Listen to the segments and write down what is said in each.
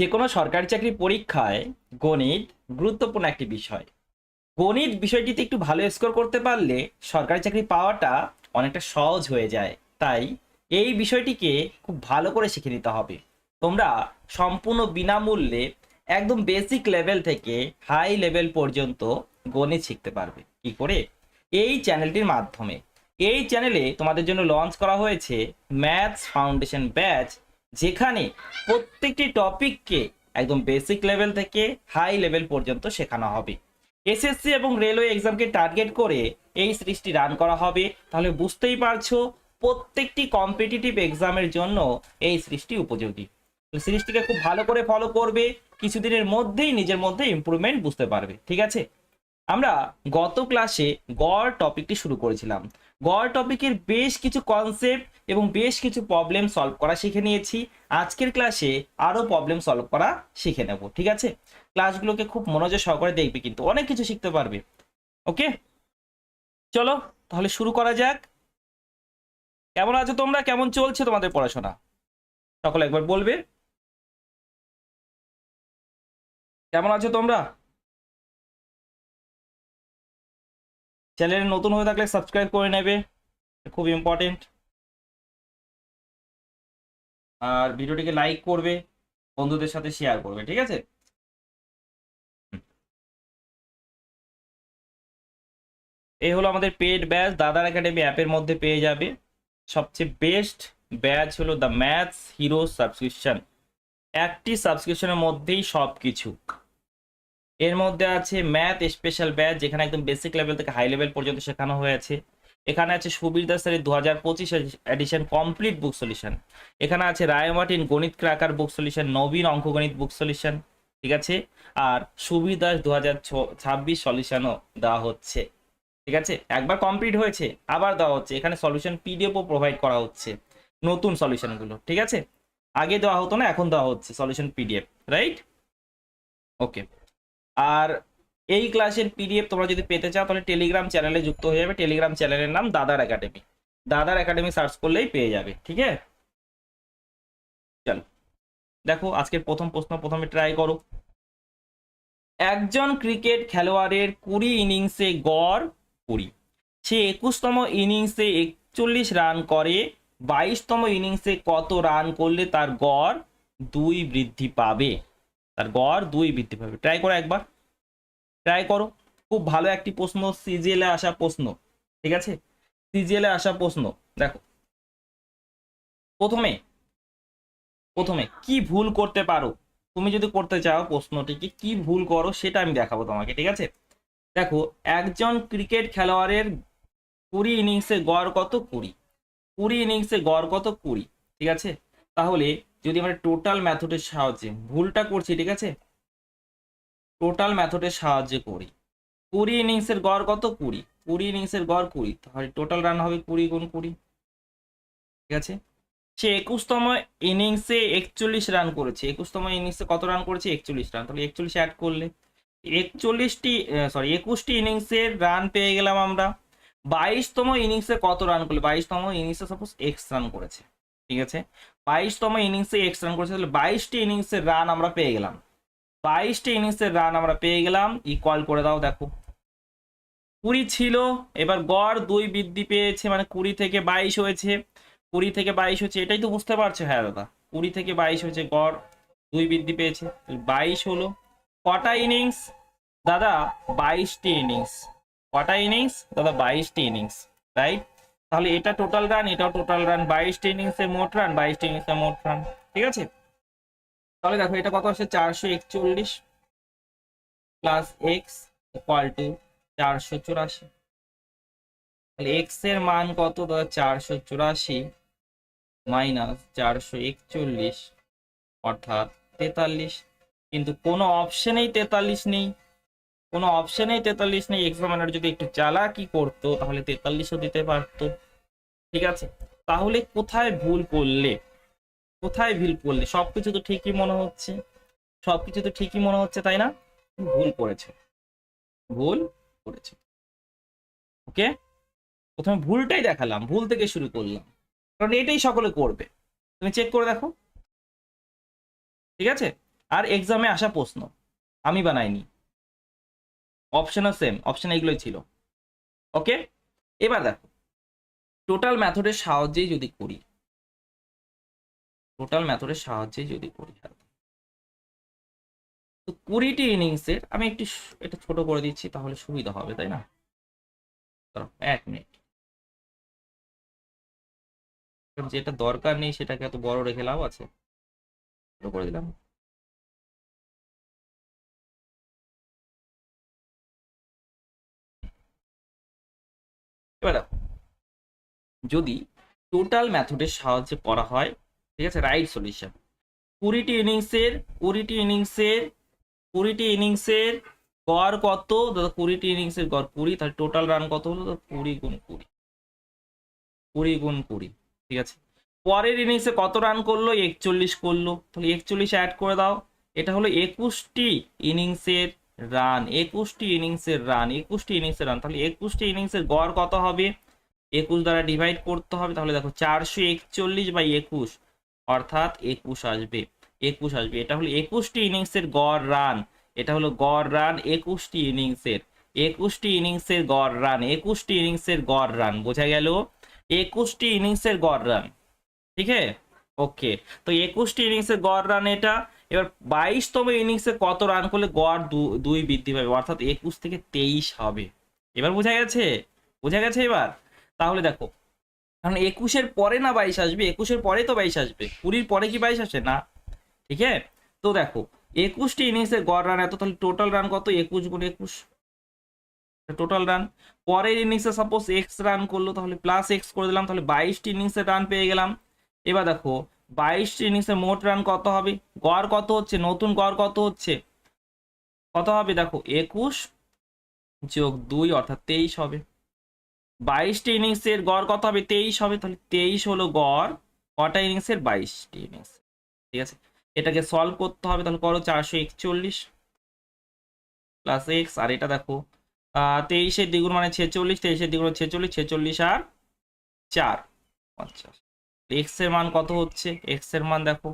যে কোনো সরকারি চাকরি পরীক্ষায় গণিত গুরুত্বপূর্ণ একটি বিষয়। গণিত বিষয়টিতে একটু ভালো স্কোর করতে পারলে সরকারি চাকরি পাওয়াটা অনেকটা সহজ হয়ে যায়। তাই এই বিষয়টিকে খুব ভালো করে শিখে নিতে হবে। তোমরা সম্পূর্ণ বিনামূল্যে একদম বেসিক লেভেল থেকে হাই লেভেল পর্যন্ত গণিত শিখতে পারবে। কি করে? এই চ্যানেলটির মাধ্যমে। এই চ্যানেলে তোমাদের জন্য লঞ্চ করা হয়েছে ম্যাথস ফাউন্ডেশন ব্যাচ, যেখানে প্রত্যেকটি টপিককে একদম বেসিক লেভেল থেকে হাই লেভেল পর্যন্ত শেখানো হবে। এসএসসি এবং রেলওয়ে এক্সামকে টার্গেট করে এই সিরিজটি রান করা হবে। তাহলে বুঝতেই পারছো প্রত্যেকটি কম্পিটিটিভ এক্সামের জন্য এই সিরিজটি উপযোগী। সিরিজটিকে খুব ভালো করে ফলো করবে, কিছুদিনের মধ্যেই নিজের মধ্যে ইমপ্রুভমেন্ট বুঝতে পারবে। ঠিক আছে? আমরা গত ক্লাসে গড় টপিকটি শুরু করেছিলাম। গড় টপিকের বেশ কিছু কনসেপ্ট এবং বেশ কিছু প্রবলেম সলভ করা শিখে নিয়েছি। আজকের ক্লাসে আরো প্রবলেম সলভ করা শিখে নেব। ঠিক আছে? ক্লাসগুলোকে খুব মনোযোগ সহকারে দেখবে, কিন্তু অনেক কিছু শিখতে পারবে। ওকে, চলো তাহলে শুরু করা যাক। কেমন আছো তোমরা? কেমন চলছে তোমাদের পড়াশোনা? সকলে একবার বলবে কেমন আছো তোমরা। চ্যানেলে নতুন হয়ে থাকলে সাবস্ক্রাইব করে নেবে, খুব ইম্পর্টেন্ট। আর ভিডিওটিকে লাইক করবে, বন্ধুদের সাথে শেয়ার করবে। ঠিক আছে? এই হলো আমাদের পেড ব্যাচ, দাদার একাডেমি অ্যাপের মধ্যে পেয়ে যাবে। সবচেয়ে বেস্ট ব্যাচ হলো দ্য ম্যাথস হিরো সাবস্ক্রিপশন। একটি সাবস্ক্রিপশনের মধ্যেই সব কিছু। এর মধ্যে আছে ম্যাথ স্পেশাল ব্যাচ, যেখানে একদম বেসিক লেভেল থেকে হাই লেভেল পর্যন্ত শেখানো হয়েছে। এখানে আছে সুবীর দাসের 2025 এডিশন কমপ্লিট বুক সলিউশন। এখানে আছে রায় মার্টিন গণিত ক্র্যাকার বুক সলিউশন, নবীন অঙ্কগণিত বুক সলিউশন। ঠিক আছে? আর সুবীর দাস 2026 সলিউশনও দেওয়া হচ্ছে। ঠিক আছে? একবার কমপ্লিট হয়েছে, আবার দেওয়া হচ্ছে। এখানে সলিউশন পিডিএফও প্রোভাইড করা হচ্ছে, নতুন সলিউশনগুলো। ঠিক আছে? আগে দেওয়া হতো না, এখন দেওয়া হচ্ছে সলিউশন পিডিএফ, রাইট? ওকে। আর এই ক্লাসের পিডিএফ তোমরা যদি পেতে চাও তাহলে টেলিগ্রাম চ্যানেলে যুক্ত হয়ে যাবে। টেলিগ্রাম চ্যানেলের নাম দাদার একাডেমি। দাদার একাডেমি সার্চ করলেই পেয়ে যাবে। ঠিক আছে? চলো দেখো আজকের প্রথম প্রশ্ন, প্রথমে ট্রাই করো। একজন ক্রিকেট খেলোয়াড়ের 20 ইনিংসে গড় 20, সে 21তম ইনিংসে 41 রান করে। 22তম ইনিংসে কত রান করলে তার গড় 2 বৃদ্ধি পাবে? তার গড় 2 বৃদ্ধি পাবে। ট্রাই করো একবার, ট্রাই করো। খুব ভালো একটি প্রশ্ন, সিজিএল এ আসা প্রশ্ন। ঠিক আছে? সিজিএল এ আসা প্রশ্ন। দেখো প্রথমে প্রথমে কি ভুল করতে পারো, তুমি যদি করতে চাও প্রশ্নটিকে কি ভুল করো সেটা আমি দেখাবো তোমাকে। ঠিক আছে? দেখো, একজন ক্রিকেট খেলোয়াড়ের 20 ইনিংসে গড় কত? 20 ইনিংসে গড় কত? 20। ঠিক আছে? তাহলে যদি আমরা টোটাল মেথডের সাহায্যে ভুলটা করছি, ঠিক আছে, টোটাল মেথডের সাহায্যে করি। 20 ইনিংসের গড় কত? 20 ইনিংসের গড় 20, তাহলে টোটাল রান হবে 20 গুণ 20। ঠিক আছে? সে 21তম ইনিংসে 41 রান করেছে। 21তম ইনিংসে কত রান করেছে? 41 রান। তাহলে 41 অ্যাড করলে 21টি ইনিংসের রান পেয়ে গেলাম আমরা। 22তম ইনিংসে কত রান করলে? 22তম ইনিংসে সাপোজ এক্স রান করেছে। ঠিক আছে? 22তম ইনিংসে এক্স রান করেছে, তাহলে 22টি ইনিংসের রান আমরা পেয়ে গেলাম। 22টি ইনিংসের রান আমরা পেয়ে গেলাম। ইকুয়াল করে দাও। দেখো 20 ছিল, এবার গড় 2 বৃদ্ধি পেয়েছে, মানে 20 থেকে 22 হয়েছে। 20 থেকে 22 হচ্ছে, এটাই তো বুঝতে পারছো? হ্যাঁ দাদা, 20 থেকে 22 হয়েছে, গড় 2 বৃদ্ধি পেয়েছে। 22 হলো কটা ইনিংস? দাদা 22টি ইনিংস। কটা ইনিংস দাদা? 22টি ইনিংস, রাইট? তাহলে এটা টোটাল রান, এটাও টোটাল রান। 22টি ইনিংসে মোট রান, 22টি ইনিংসে মোট রান। ঠিক আছে? তাহলে দেখো এটা কত আসছে? 441 প্লাস এক্স ইকুয়াল টু 484। তাহলে এক্স এর মান কত দাদা? 484 মাইনাস 441 অর্থাৎ 43। কিন্তু কোনো অপশনেই 43 নেই, কোনো অপশনেই 43 নেই। এক্সামিনার যদি একটু চালাকি করতো তাহলে 43ও দিতে পারতো। ঠিক আছে? তাহলে কোথায় ভুল করলে? কোথায় ভুল করলে? সবকিছু তো ঠিকই মনে হচ্ছে, সবকিছু তো ঠিকই মনে হচ্ছে, তাই না? ভুল করেছে, ভুল করেছে। ওকে, প্রথমে ভুলটাই দেখালাম, ভুল থেকে শুরু করলাম, কারণ এটাই সকলে করবে। তুমি চেক করে দেখো। ঠিক আছে? আর এক্সামে আসা প্রশ্ন, আমি বানাইনি, অপশনও সেম, অপশন এইগুলোই ছিল। ওকে, এবার দেখো টোটাল মেথডের সাহায্যেই যদি করি, টোটাল মেথডের সাহায্যেই যদি করি, তো 20টি ইনিংসের আমি একটু এটা ছোট করে দিচ্ছি তাহলে সুবিধা হবে, তাই না? দাঁড়াও, 1 মিনিট। যেটা দরকার নেই সেটাকে এত বড় রেখে লাভ আছে? ছোট করে দিলাম। এবার দেখো, যদি টোটাল মেথডের সাহায্যে করা হয়, ঠিক আছে, রাইট সলিউশন, 20টি ইনিংসের 20টি ইনিংসের 20টি ইনিংসের গড় কত দাদা? 20টি ইনিংসের গড় 20, তাহলে টোটাল রান কত হলো? 20 গুণ 20, 20 গুণ 20, ঠিক আছে। পরের ইনিংসে কত রান করলো? 41 করলো, তাহলে 41 অ্যাড করে দাও। এটা হলো 21টি ইনিংসের রান, 21টি ইনিংসের রান, 21টি ইনিংসের রান। তাহলে 21টি ইনিংসের গড় কত হবে? 21 দ্বারা ডিভাইড করতে হবে। তাহলে দেখো 441/21, অর্থাৎ 21 আসবে, 21 আসবে। এটা হলো 21টি ইনিংসের গড় রান, এটা হলো গড় রান 21টি ইনিংসের, 21টি ইনিংসের গড় রান, 21টি ইনিংসের গড় রান, বোঝা গেল? 21টি ইনিংসের গড় রান, ঠিক আছে। ওকে, তো 21টি ইনিংসের গড় রান এটা। এবার 22তম ইনিংসে কত রান করলে গড় 2 বৃদ্ধি পাবে, অর্থাৎ 21 থেকে 23 হবে। এবার বোঝা গেছে? বোঝা গেছে এবার? তাহলে দেখো, কারণ 21-এর পরে না 22 আসবে, 21-এর পরে তো 22 আসবে, 20-র পরে কি 22 আসে না? ঠিক আছে, তো দেখো 21টি ইনিংসের গড় রান এত, তাহলে টোটাল রান কত? 21 গুণ 21 টোটাল রান। পরের ইনিংসে সাপোজ এক্স রান করলো, তাহলে প্লাস এক্স করে দিলাম, তাহলে 22টি ইনিংসের রান পেয়ে গেলাম। এবার দেখো 22টি ইনিংসে মোট রান কত হবে? গড় কত হচ্ছে? নতুন গড় কত হচ্ছে? কত হবে? দেখো 21 যোগ 2 অর্থাৎ 23 হবে। 22টি ইনিংসের গড় কত হবে? 23 হবে, তাহলে 23 হলো গড় কটা ইনিংসের? 22টি ইনিংস, ঠিক আছে। এটাকে সলভ করতে হবে, তাহলে করো 441 প্লাস এক্স, আর এটা দেখো 23-এর দ্বিগুণ মানে 46, 23-এর দ্বিগুণ 46, 46 আর 4 50। এক্স এর মান কত হচ্ছে? এক্স এর মান দেখো,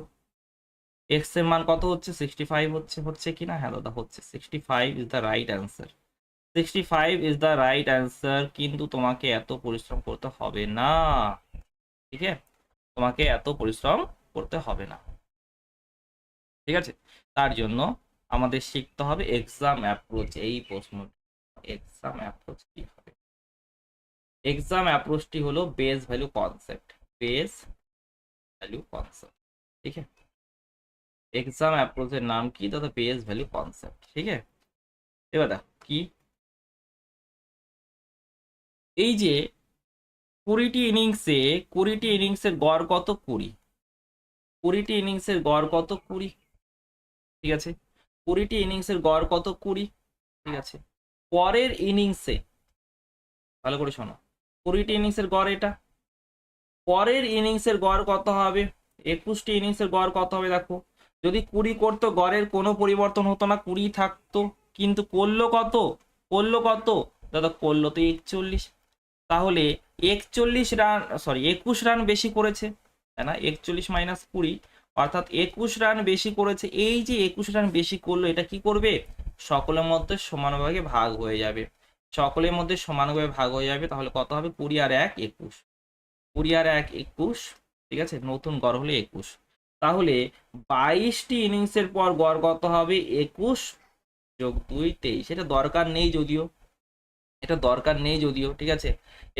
এক্স এর মান কত হচ্ছে? 65 হচ্ছে, হচ্ছে কি না? হ্যাঁ দাদা হচ্ছে, 65 is the right answer, 65 is the right answer. কিন্তু তোমাকে এত পরিশ্রম করতে হবে না, ঠিক আছে, তোমাকে এত পরিশ্রম করতে হবে না, ঠিক আছে। তার জন্য আমাদের শিখতে হবে এক্সাম অ্যাপ্রোচ। এই প্রশ্ন এক্সাম অ্যাপ্রোচ কি হবে? এক্সাম অ্যাপ্রোচটি হলো base value concept, base value concept, ঠিক আছে। এক্সাম অ্যাপ্রোচের নাম কি দাদা? বেস ভ্যালু কনসেপ্ট, ঠিক আছে। এবার দেখো কি, এই যে 20টি ইনিংসে 20টি ইনিংসের গড় কত? 20, 20টি ইনিংসের গড় কত? 20, ঠিক আছে। 20টি ইনিংসের গড় কত? 20, ঠিক আছে। পরের ইনিংসে, ভালো করে শোনো, 20টি ইনিংসের গড় এটা, পরের ইনিংসের গড় কত হবে? 21টি ইনিংসের গড় কত হবে? দেখো যদি 20 করতো গড়ের কোনো পরিবর্তন হতো না, 20 থাকতো, কিন্তু করলো কত? করলো কত দাদা? করলো তো 41, তাহলে 41 রান, সরি 21 রান বেশি করেছে, তাই না? 41 মাইনাস 20 অর্থাৎ 21 রান বেশি করেছে। এই যে 21 রান বেশি করলো, এটা কি করবে? সকলের মধ্যে সমানভাবে ভাগ হয়ে যাবে, সকলের মধ্যে সমানভাবে ভাগ হয়ে যাবে। তাহলে কত হবে? 20 আর 1 21, 20 আর 1 21, ঠিক আছে। নতুন গড় হলো 21, তাহলে 22টি ইনিংসের পর গড় কত হবে? 21 যোগ 2 23। এটা দরকার নেই যদিও, এটা দরকার নেই যদিও, ঠিক আছে,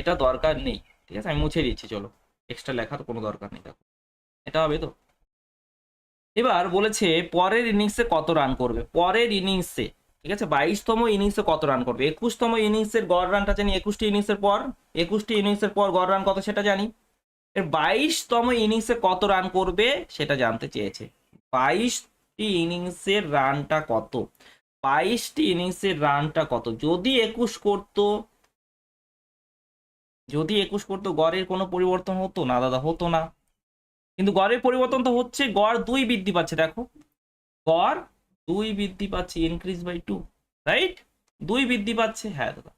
এটা দরকার নেই, ঠিক আছে, আমি মুছে দিচ্ছি, চলো এক্সট্রা লেখার কোনো দরকার নেই। দেখো এটা হবে তো। এবার বলেছে পরের ইনিংসে কত রান করবে, পরের ইনিংসে, ঠিক আছে। 22তম ইনিংসে কত রান করবে? 21তম ইনিংসের গড় রানটা জানি, 21টি ইনিংসের পর, 21টি ইনিংসের পর গড় রান কত সেটা জানি। এর 22তম ইনিংসে কত রান করবে সেটা জানতে চেয়েছে। 22টি ইনিংসের রানটা কত? 22টি ইনিংসের রানটা কত? যদি 21 করতো, যদি 21 করতো গড়ের কোনো পরিবর্তন হতো না দাদা? হতো না, কিন্তু গড়ের পরিবর্তন তো হচ্ছে, গড় 2 বৃদ্ধি পাচ্ছে, দেখো গড় 2 বৃদ্ধি পাচ্ছে, ইনক্রিজ বাই 2, রাইট? 2 বৃদ্ধি পাচ্ছে, হ্যাঁ দাদা।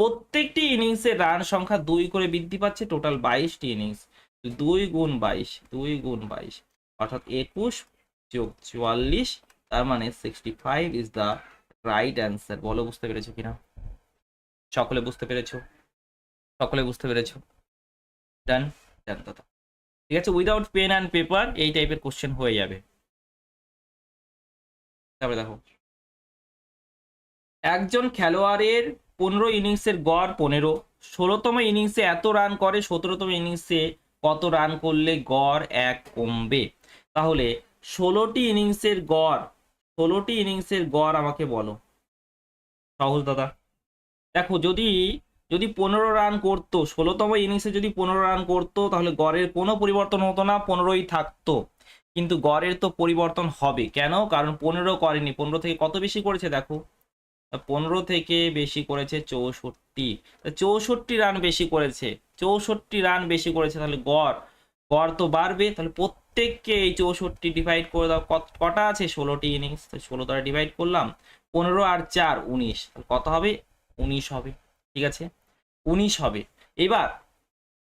প্রত্যেকটি ইনিংসে রান সংখ্যা 2 করে বৃদ্ধি পাচ্ছে, টোটাল 22টি ইনিংস, 2 গুণ 22, 2 গুণ 22 অর্থাৎ 21 যোগ 44 তার মানে 65 ইজ দ্য রাইট অ্যান্সার। বলো বুঝতে পেরেছো কিনা? সকলে বুঝতে পেরেছো? সকলে বুঝতে পেরেছো? ডান ডান দাদা। ঠিক আছে, উইদাউট পেন অ্যান্ড পেপার এই টাইপের কোশ্চেন হয়ে যাবে। তারপরে দেখো, একজন খেলোয়াড়ের 15 ইনিংসের গড় 15, 16তম ইনিংসে এত রান করে, 17তম ইনিংসে কত রান করলে গড় 1 কমবে? তাহলে 16টি ইনিংসের গড়, 16টি ইনিংসের গড় আমাকে বলো। সহজ দাদা। দেখো, যদি যদি 15 রান করতো, 16তম ইনিংসে যদি 15 রান করতো তাহলে গড়ের কোনো পরিবর্তন হতো না, 15ই থাকতো। কিন্তু গড়ের তো পরিবর্তন হবে, কেন? কারণ 15 করেনি, 15 থেকে কত বেশি করেছে দেখো, 15 থেকে বেশি করেছে 64, 64 রান বেশি করেছে, 64 রান বেশি করেছে, তাহলে গড় গড় তো বাড়বে। তাহলে প্রত্যেককে এই 64 ডিভাইড করে দাও, কটা আছে? 16টি ইনিংস, 16 দ্বারা ডিভাইড করলাম, 15 আর 4 19, কত হবে? 19 হবে। ঠিক আছে, 19 হবে। এবার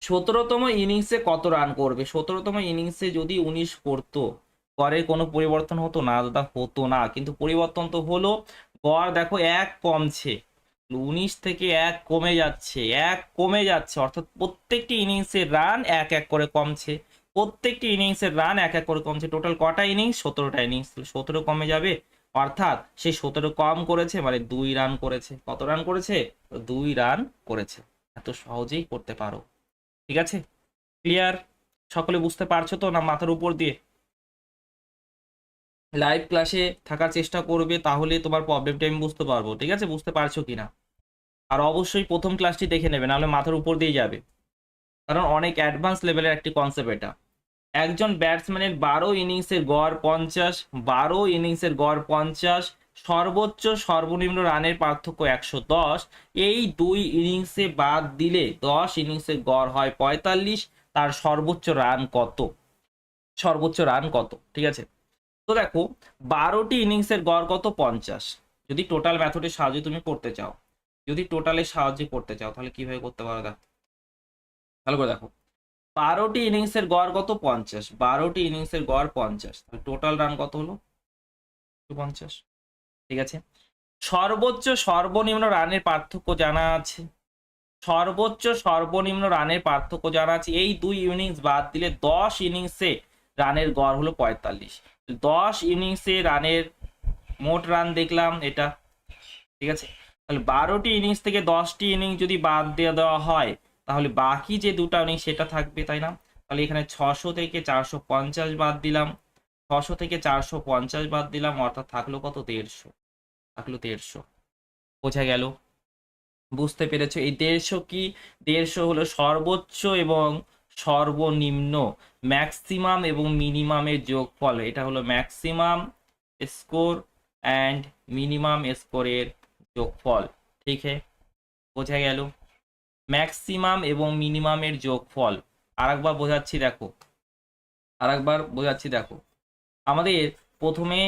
17তম ইনিংসে কত রান করবে? 17তম ইনিংসে যদি 19 করতো, গড়ের কোনো পরিবর্তন হতো না দাদা? হতো না, কিন্তু পরিবর্তন তো হলো। গড় দেখো 1 কমছে, 19 থেকে 1 কমে যাচ্ছে, 1 কমে যাচ্ছে, অর্থাৎ প্রত্যেকটি ইনিংসের রান 1 1 করে কমছে, প্রত্যেকটি ইনিংসের রান 1 1 করে কমছে। টোটাল কটা ইনিংস? 17টা ইনিংস, 17 কমে যাবে, অর্থাৎ সেই 17 কম করেছে মানে 2 রান করেছে। কত রান করেছে? 2 রান করেছে। এত সহজেই করতে পারো। ঠিক আছে, ক্লিয়ার? সকলে বুঝতে পারছো তো, না মাথার উপর দিয়ে? লাইভ ক্লাসে থাকার চেষ্টা করবে, তাহলে তোমার প্রবলেমটা আমি বুঝতে পারবো। ঠিক আছে, বুঝতে পারছো কিনা? আর অবশ্যই প্রথম ক্লাসটি দেখে নেবে, নাহলে মাথার উপর দিয়ে যাবে, কারণ অনেক অ্যাডভান্স লেভেলের একটি কনসেপ্ট এটা। একজন ব্যাটসম্যানের 12 ইনিংসের গড় 50, 12 ইনিংসের গড় 50, সর্বোচ্চ সর্বনিম্ন রানের পার্থক্য 110, এই দুই ইনিংসে বাদ দিলে 10 ইনিংসের গড় হয় 45, তার সর্বোচ্চ রান কত? সর্বোচ্চ রান কত? ঠিক আছে, তো দেখো 12টি ইনিংসের গড় কত? 50। যদি টোটাল মেথডের সাহায্যে তুমি করতে চাও, যদি টোটালের সাহায্যে করতে চাও, তাহলে কিভাবে করতে পারো? দেখো, ভালো করে দেখো, 12টি ইনিংসের গড় কত? 50, 12টি ইনিংসের গড় 50, টোটাল রান কত হলো? 50। ঠিক আছে, সর্বোচ্চ সর্বনিম্ন রানের পার্থক্য জানা আছে, সর্বোচ্চ সর্বনিম্ন রানের পার্থক্য জানা আছে, এই দুই ইনিংস বাদ দিলে 10 ইনিংসে রানের গড় হলো 45, 10 ইনিংসে রানের মোট রান দেখলাম এটা। ঠিক আছে, তাহলে 12টি ইনিংস থেকে 10টি ইনিংস যদি বাদ দিয়ে দেওয়া হয়, তাহলে বাকি যে দুটো ইনিংস সেটা থাকবে, তাই না? তাহলে এখানে 600 থেকে 450 বাদ দিলাম, 600 থেকে 450 বাদ দিলাম, অর্থাৎ থাকলো কত? 150, থাকলো 150। বোঝা গেল? বুঝতে পেরেছো? এই 150 কি? 150 হলো সর্বোচ্চ এবং সর্বনিম্ন, ম্যাক্সিমাম এবং মিনিমামের যোগফল। এটা হলো ম্যাক্সিমাম স্কোর অ্যান্ড মিনিমাম স্কোরের যোগফল। ঠিক আছে, বোঝা গেল? ম্যাক্সিমাম এবং মিনিমামের যোগফল। আরেকবার বোঝাচ্ছি দেখো, আরেকবার বোঝাচ্ছি দেখো, আমাদের প্রথমে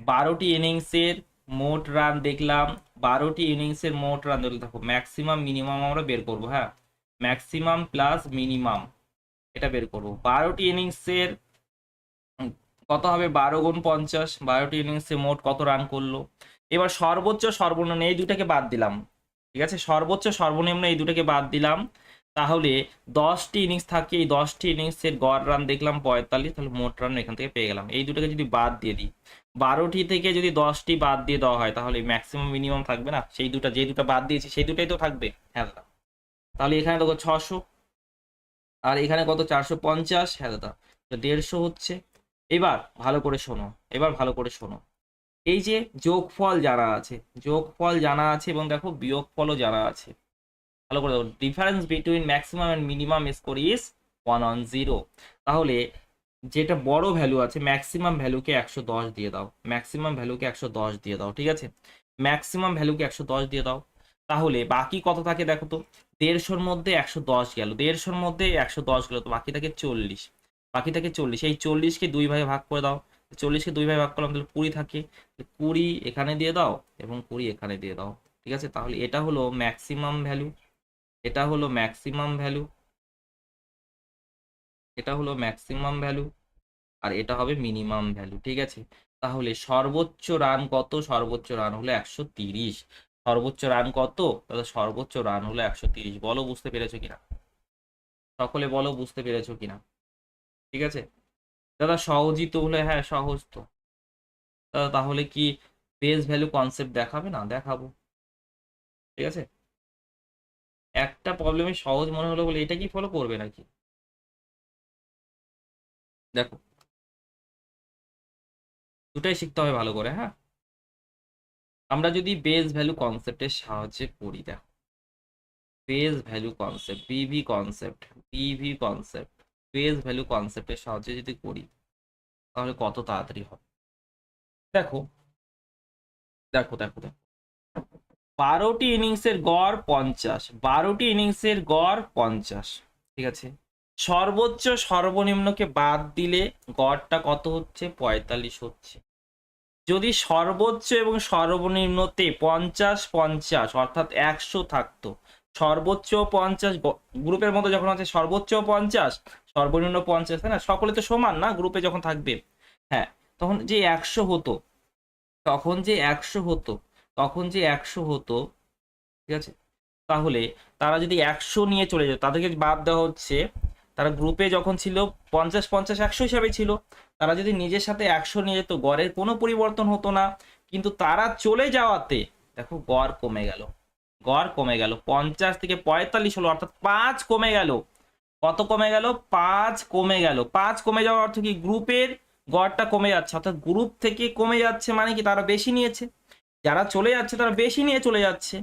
12টি ইনিংসের মোট রান দেখলাম, 12টি ইনিংসের মোট রান দেখলাম। দেখো, ম্যাক্সিমাম মিনিমাম আমরা বের করবো। হ্যাঁ, ম্যাক্সিমাম প্লাস মিনিমাম এটা বের করবো। 12টি ইনিংসের কত হবে? 12 গুণ 50, 12টি ইনিংসে মোট কত রান করলো। এবার সর্বোচ্চ সর্বনিম্ন এই দুটাকে বাদ দিলাম। ঠিক আছে, সর্বোচ্চ সর্বনিম্ন এই দুটাকে বাদ দিলাম, তাহলে 10টি ইনিংস থাকে, এই 10টি ইনিংসের গড় রান দেখলাম 45, তাহলে মোট রান এখান থেকে পেয়ে গেলাম। এই দুটাকে যদি বাদ দিয়ে দিই, 12টি থেকে যদি 10টি বাদ দিয়ে দেওয়া হয়, তাহলে ম্যাক্সিমাম মিনিমাম থাকবে না? সেই দুটা, যে দুটো বাদ দিয়েছি সেই দুটাই তো থাকবে। হ্যাঁ দাদা, তাহলে এখানে দেখো 600, আর এখানে কত? 450। হ্যাঁ দাদা, 150 হচ্ছে। এবার ভালো করে শোনো, এবার ভালো করে শোনো, এই যে যোগফল জানা আছে, যোগফল জানা আছে এবং দেখো বিয়োগফলও জানা আছে। ভালো করে দেখো, difference between maximum and minimum score is 110। তাহলে যেটা বড় ভ্যালু আছে, ম্যাক্সিমাম ভ্যালুকে 110 দিয়ে দাও, ম্যাক্সিমাম ভ্যালুকে 110 দিয়ে দাও। ঠিক আছে, ম্যাক্সিমাম ভ্যালুকে 110 দিয়ে দাও, তাহলে বাকি কত থাকে দেখো তো? 150-র মধ্যে 110 গেল, 150-র মধ্যে 110 গেল, তো বাকি থাকে 40, বাকি থাকে 40। এই 40কে 2 ভাগে ভাগ করে দাও, 40কে 2 ভাগে ভাগ করলাম, তাহলে 20 থাকে, 20 এখানে দিয়ে দাও এবং 20 এখানে দিয়ে দাও। ঠিক আছে, তাহলে এটা হলো ম্যাক্সিমাম ভ্যালু, এটা হলো ম্যাক্সিমাম ভ্যালু, এটা হলো ম্যাক্সিমাম ভ্যালু, আর এটা হবে মিনিমাম ভ্যালু। ঠিক আছে, তাহলে সর্বোচ্চ রান কত? সর্বোচ্চ রান হলো 130। সর্বোচ্চ রান কত? তাহলে সর্বোচ্চ রান হলো 130। বলো বুঝতে পেরেছো কিনা? সকলে বলো বুঝতে পেরেছো কিনা? ঠিক আছে দাদা, সহজই তো হলে, হ্যাঁ সহজ তো দাদা। তাহলে কি বেস ভ্যালু কনসেপ্ট দেখাবে? না দেখাবো। ঠিক আছে, একটা প্রবলেমে সহজ মনে হলো বলে এটা কি ফলো করবে নাকি? দেখো, দুটাই শিখতে হবে ভালো করে। হ্যাঁ, আমরা যদি বেস ভ্যালু কনসেপ্টের সাহায্যে করি, দেখো বেস ভ্যালু কনসেপ্ট, বিভি কনসেপ্ট, বেস ভ্যালু কনসেপ্টের সাহায্যে যদি করি তাহলে কত তাড়াতাড়ি হবে। দেখো দেখো দেখো দেখো, 12টি ইনিংসের গড় 50, 12টি ইনিংসের গড় 50। ঠিক আছে, সর্বোচ্চ সর্বনিম্নকে বাদ দিলে গড়টা কত হচ্ছে? 45 হচ্ছে। যদি সর্বোচ্চ এবং সর্বনিম্নতে 50-50 অর্থাৎ 100 থাকতো, সর্বোচ্চ 50 গ্রুপের মধ্যে যখন আছে, সর্বোচ্চ 50 সর্বনিম্ন 50, তাই না? সকলে তো সমান না গ্রুপে যখন থাকবে। হ্যাঁ, তখন যে 100 হতো, তখন যে 100 হতো, তখন যে 100 হতো, ঠিক আছে? তাহলে তারা যদি 100 নিয়ে চলে যেত, তাদেরকে বাদ দেওয়া হচ্ছে। তারা গ্রুপে যখন ছিল 50-50-100 হিসাবে ছিল, তারা যদি নিজের সাথে 100 নিয়ে যেত, গড়ের কোনো পরিবর্তন হতো না। কিন্তু তারা চলে যাওয়াতে দেখো গড় কমে গেল, গড় কমে গেল, 50 থেকে 45 হলো, অর্থাৎ 5 কমে গেল। কত কমে গেল? 5 কমে গেল। 5 কমে যাওয়ার অর্থ কি? গ্রুপের গড়টা কমে যাচ্ছে, অর্থাৎ গ্রুপ থেকে কমে যাচ্ছে মানে কি? তারা বেশি নিয়েছে। যারা চলে যাচ্ছে তারা বেশি নিয়ে চলে যাচ্ছে,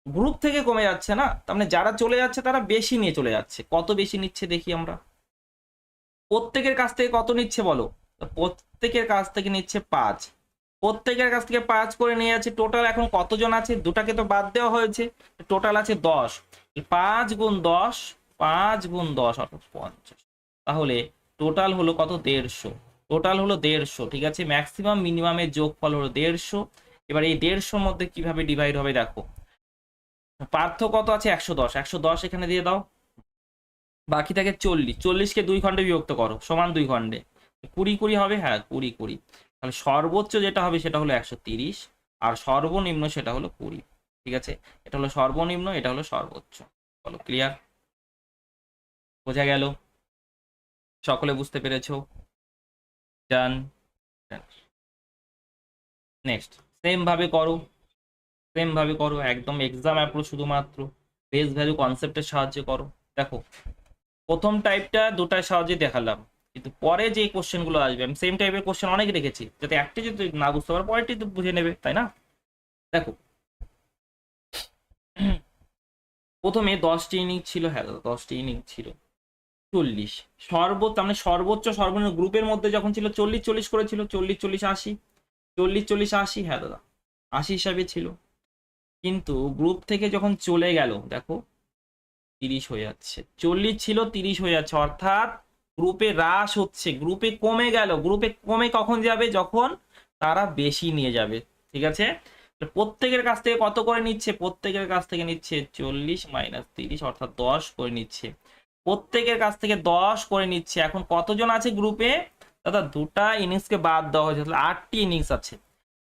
গ্রুপ থেকে কমে যাচ্ছে না, তার মানে যারা চলে যাচ্ছে তারা বেশি নিয়ে চলে যাচ্ছে। কত বেশি নিচ্ছে দেখি আমরা, প্রত্যেকের কাছ থেকে কত নিচ্ছে বলো? প্রত্যেকের কাছ থেকে নিচ্ছে 5। প্রত্যেকের কাছ থেকে 5 করে নিয়ে যাচ্ছে। টোটাল এখন কতজন আছে? দুটাকে তো বাদ দেওয়া হয়েছে, টোটাল আছে 10। 5 গুণ 10, 5 গুণ 10 অর্থাৎ 50। তাহলে টোটাল হলো কত? 150। টোটাল হলো 150। ঠিক আছে, ম্যাক্সিমাম মিনিমামের যোগফল হলো 150। এবার এই 150 মধ্যে কিভাবে ডিভাইড হবে দেখো, পার্থ কত আছে? 110। 110 এখানে দিয়ে দাও, বাকি থাকে 40। 40কে 2 খণ্ডে বিভক্ত করো, সমান 2 খণ্ডে, 20-20 হবে। হ্যাঁ 20-20। তাহলে সর্বোচ্চ যেটা হবে সেটা হলো 130, আর সর্বনিম্ন সেটা হলো 20। ঠিক আছে, এটা হলো সর্বনিম্ন, এটা হলো সর্বোচ্চ। বলো ক্লিয়ার? বোঝা গেল? সকলে বুঝতে পেরেছো? ডান। নেক্সট সেম ভাবে করো, সেম ভাবে করো, একদম এক্সাম অ্যাপ্রোচ, শুধুমাত্র বেস ভ্যালু কনসেপ্টের সাহায্যে করো। দেখো, প্রথম টাইপটা দুটার সাহায্যে দেখালাম, কিন্তু পরে যে কোশ্চেন গুলো আসবে আমি সেম টাইপের কোশ্চেন অনেক রেখেছি, যাতে একটি যদি না বুঝতে পারো পরেরটি তো বুঝে নেবে, তাই না? দেখো, প্রথমে 10টি ইনিংস ছিল। হ্যাঁ দাদা, 10টি ইনিংস ছিল, 40। মানে সর্বোচ্চ সর্বনিম্ন গ্রুপের মধ্যে যখন ছিল 40-40 করেছিল, 40-40-80, 40-40-80। হ্যাঁ দাদা, 80 হিসাবে ছিল। কিন্তু গ্রুপ থেকে যখন চলে গেল, দেখো 30 হয়ে যাচ্ছে। 40 ছিল, 30 হয়ে যাচ্ছে, অর্থাৎ গ্রুপে হ্রাস হচ্ছে, গ্রুপে কমে গেল। গ্রুপে কমে কখন যাবে? যখন তারা বেশি নিয়ে যাবে। ঠিক আছে, প্রত্যেকের কাছ থেকে কত করে নিচ্ছে? প্রত্যেকের কাছ থেকে নিচ্ছে 40 - 30 অর্থাৎ 10 করে নিচ্ছে। প্রত্যেকের কাছ থেকে 10 করে নিচ্ছে। এখন কতজন আছে গ্রুপে দাদা? দুটা ইনিংসকে বাদ দেওয়া হয়েছে, তাহলে 8টি ইনিংস আছে।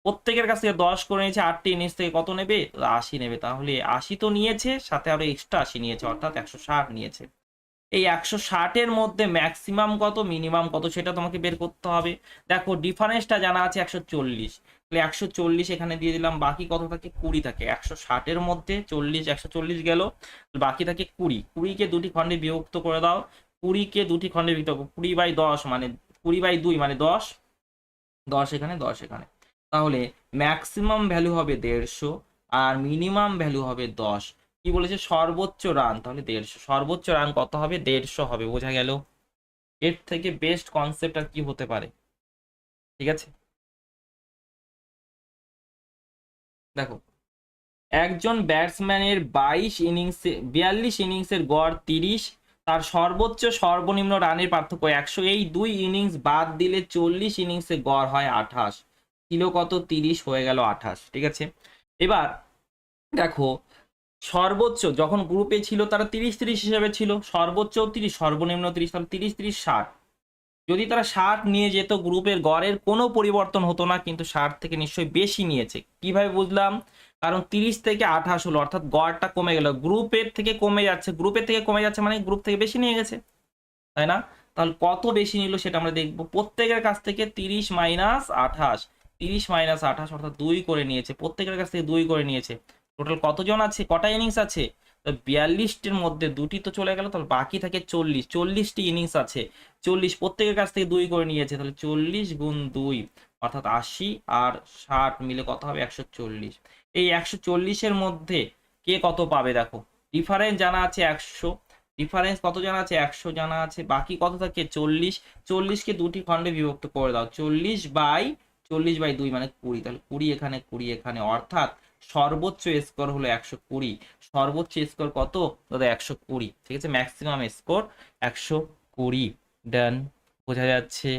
প্রত্যেকের কাছ থেকে 10 করে নিয়েছে, 8টি ইনিংস থেকে কত নেবে? 80 নেবে। তাহলে 80 তো নিয়েছে, সাথে আরো এক্সট্রা 80 নিয়েছে, অর্থাৎ 160 নিয়েছে। এই 160-এর মধ্যে ম্যাক্সিমাম কত, মিনিমাম কত, সেটা তোমাকে বের করতে হবে। দেখো ডিফারেন্সটা জানা আছে 140, তাহলে 140 এখানে দিয়ে দিলাম। বাকি কত থাকে? 20 থাকে। 160-এর মধ্যে 40, 140 গেল, বাকি থাকে 20। 20-কে দুটি খণ্ডে বিভক্ত করে দাও। 20-কে দুটি খণ্ডে বিভক্ত, 20/10 মানে 20/2 মানে 10। 10 এখানে, 10 এখানে। তাহলে ম্যাক্সিমাম ভ্যালু হবে 150, আর মিনিমাম ভ্যালু হবে 10। কি বলেছে? সর্বোচ্চ রান, তাহলে 150। সর্বোচ্চ রান কত হবে? 150 হবে। বোঝা গেল? এর থেকে বেস্ট কনসেপ্ট আর কি হতে পারে? ঠিক আছে, দেখো, একজন ব্যাটসম্যানের 42 ইনিংসের গড় 30, তার সর্বোচ্চ সর্বনিম্ন রানের পার্থক্য 100। এই দুই ইনিংস বাদ দিলে 40 ইনিংসে গড় হয় 28। ছিল কত? 30 হয়ে গেল 28। ঠিক আছে, এবার দেখো, সর্বোচ্চ যখন গ্রুপে ছিল তারা 30-30 হিসেবে ছিল, সর্বোচ্চ 30, সর্বনিম্ন 30, তাহলে 30-30-60। যদি তারা 60 নিয়ে যেত গ্রুপের গড়ের কোনো পরিবর্তন হতো না, কিন্তু 60 থেকে নিশ্চয়ই বেশি নিয়েছে। কিভাবে বুঝলাম? কারণ 30 থেকে 28 হলো, অর্থাৎ গড়টা কমে গেল, গ্রুপের থেকে কমে যাচ্ছে, গ্রুপের থেকে কমে যাচ্ছে মানে গ্রুপ থেকে বেশি নিয়ে গেছে, তাই না? তাহলে কত বেশি নিল সেটা আমরা দেখবো। প্রত্যেকের কাছ থেকে 30 মাইনাস 28, 30 মাইনাস 28 অর্থাৎ 2 করে নিয়েছে, প্রত্যেকের কাছ থেকে 2 করে নিয়েছে। টোটাল কতজন আছে, কটা ইনিংস আছে? 42টির মধ্যে 2টি তো চলে গেল, তাহলে বাকি থাকে 40, 40টি ইনিংস আছে, 40 প্রত্যেকের কাছ থেকে 2 করে নিয়েছে, তাহলে 40 গুণ 2 অর্থাৎ 80 আর 60 মিলে কত হবে? 140। এই 140-এর মধ্যে কে কত পাবে দেখো, ডিফারেন্স জানা আছে 100, ডিফারেন্স কত জানা আছে? 100 জানা আছে, বাকি কত থাকে? 40, 40কে দুটি খণ্ডে বিভক্ত করে দাও, 40/2 মানে 20, তাহলে 20 এখানে, 20 এখানে, অর্থাৎ সর্বোচ্চ স্কোর হলো 120। সর্বোচ্চ স্কোর কত দাদা? 120। ঠিক আছে, ম্যাক্সিমাম স্কোর 120। ডান, বোঝা যাচ্ছে?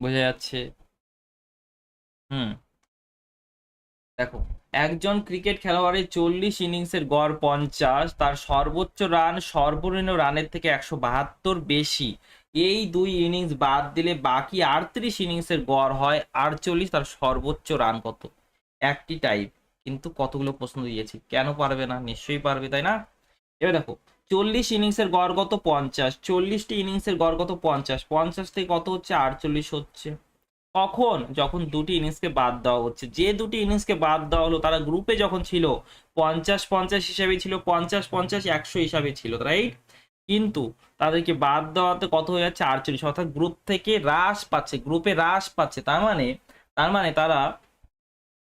বোঝা যাচ্ছে? হুম, দেখো, একজন ক্রিকেট খেলোয়াড়ের 40 ইনিংসের গড় 50, তার সর্বোচ্চ রান সর্বনিম্ন রানের থেকে 172 বেশি। এই 2 ইনিংস বাদ দিলে বাকি 38 ইনিংসের গড় হয় 48, তার সর্বোচ্চ রান কত? একটি টাইপ, কিন্তু কতগুলো প্রশ্ন দিয়েছি, কেন পারবে না? নিশ্চয়ই পারবে, তাই না? এবার দেখো, 40 ইনিংসের গড় কত? 50, 40টি ইনিংসের গড় কত? 50, 50 থেকে কত হচ্ছে? 48 হচ্ছে। কখন? যখন দুটি ইনিংসকে বাদ দেওয়া হচ্ছে। যে দুটি ইনিংসকে বাদ দেওয়া হলো তারা গ্রুপে যখন ছিল 50-50 হিসাবে ছিল, 50-50-100 হিসাবে ছিল, রাইট? কিন্তু তাদেরকে বাদ দেওয়াতে কত হয়ে যাচ্ছে? 48, অর্থাৎ গ্রুপ থেকে হ্রাস পাচ্ছে, গ্রুপে হ্রাস পাচ্ছে, তার মানে তারা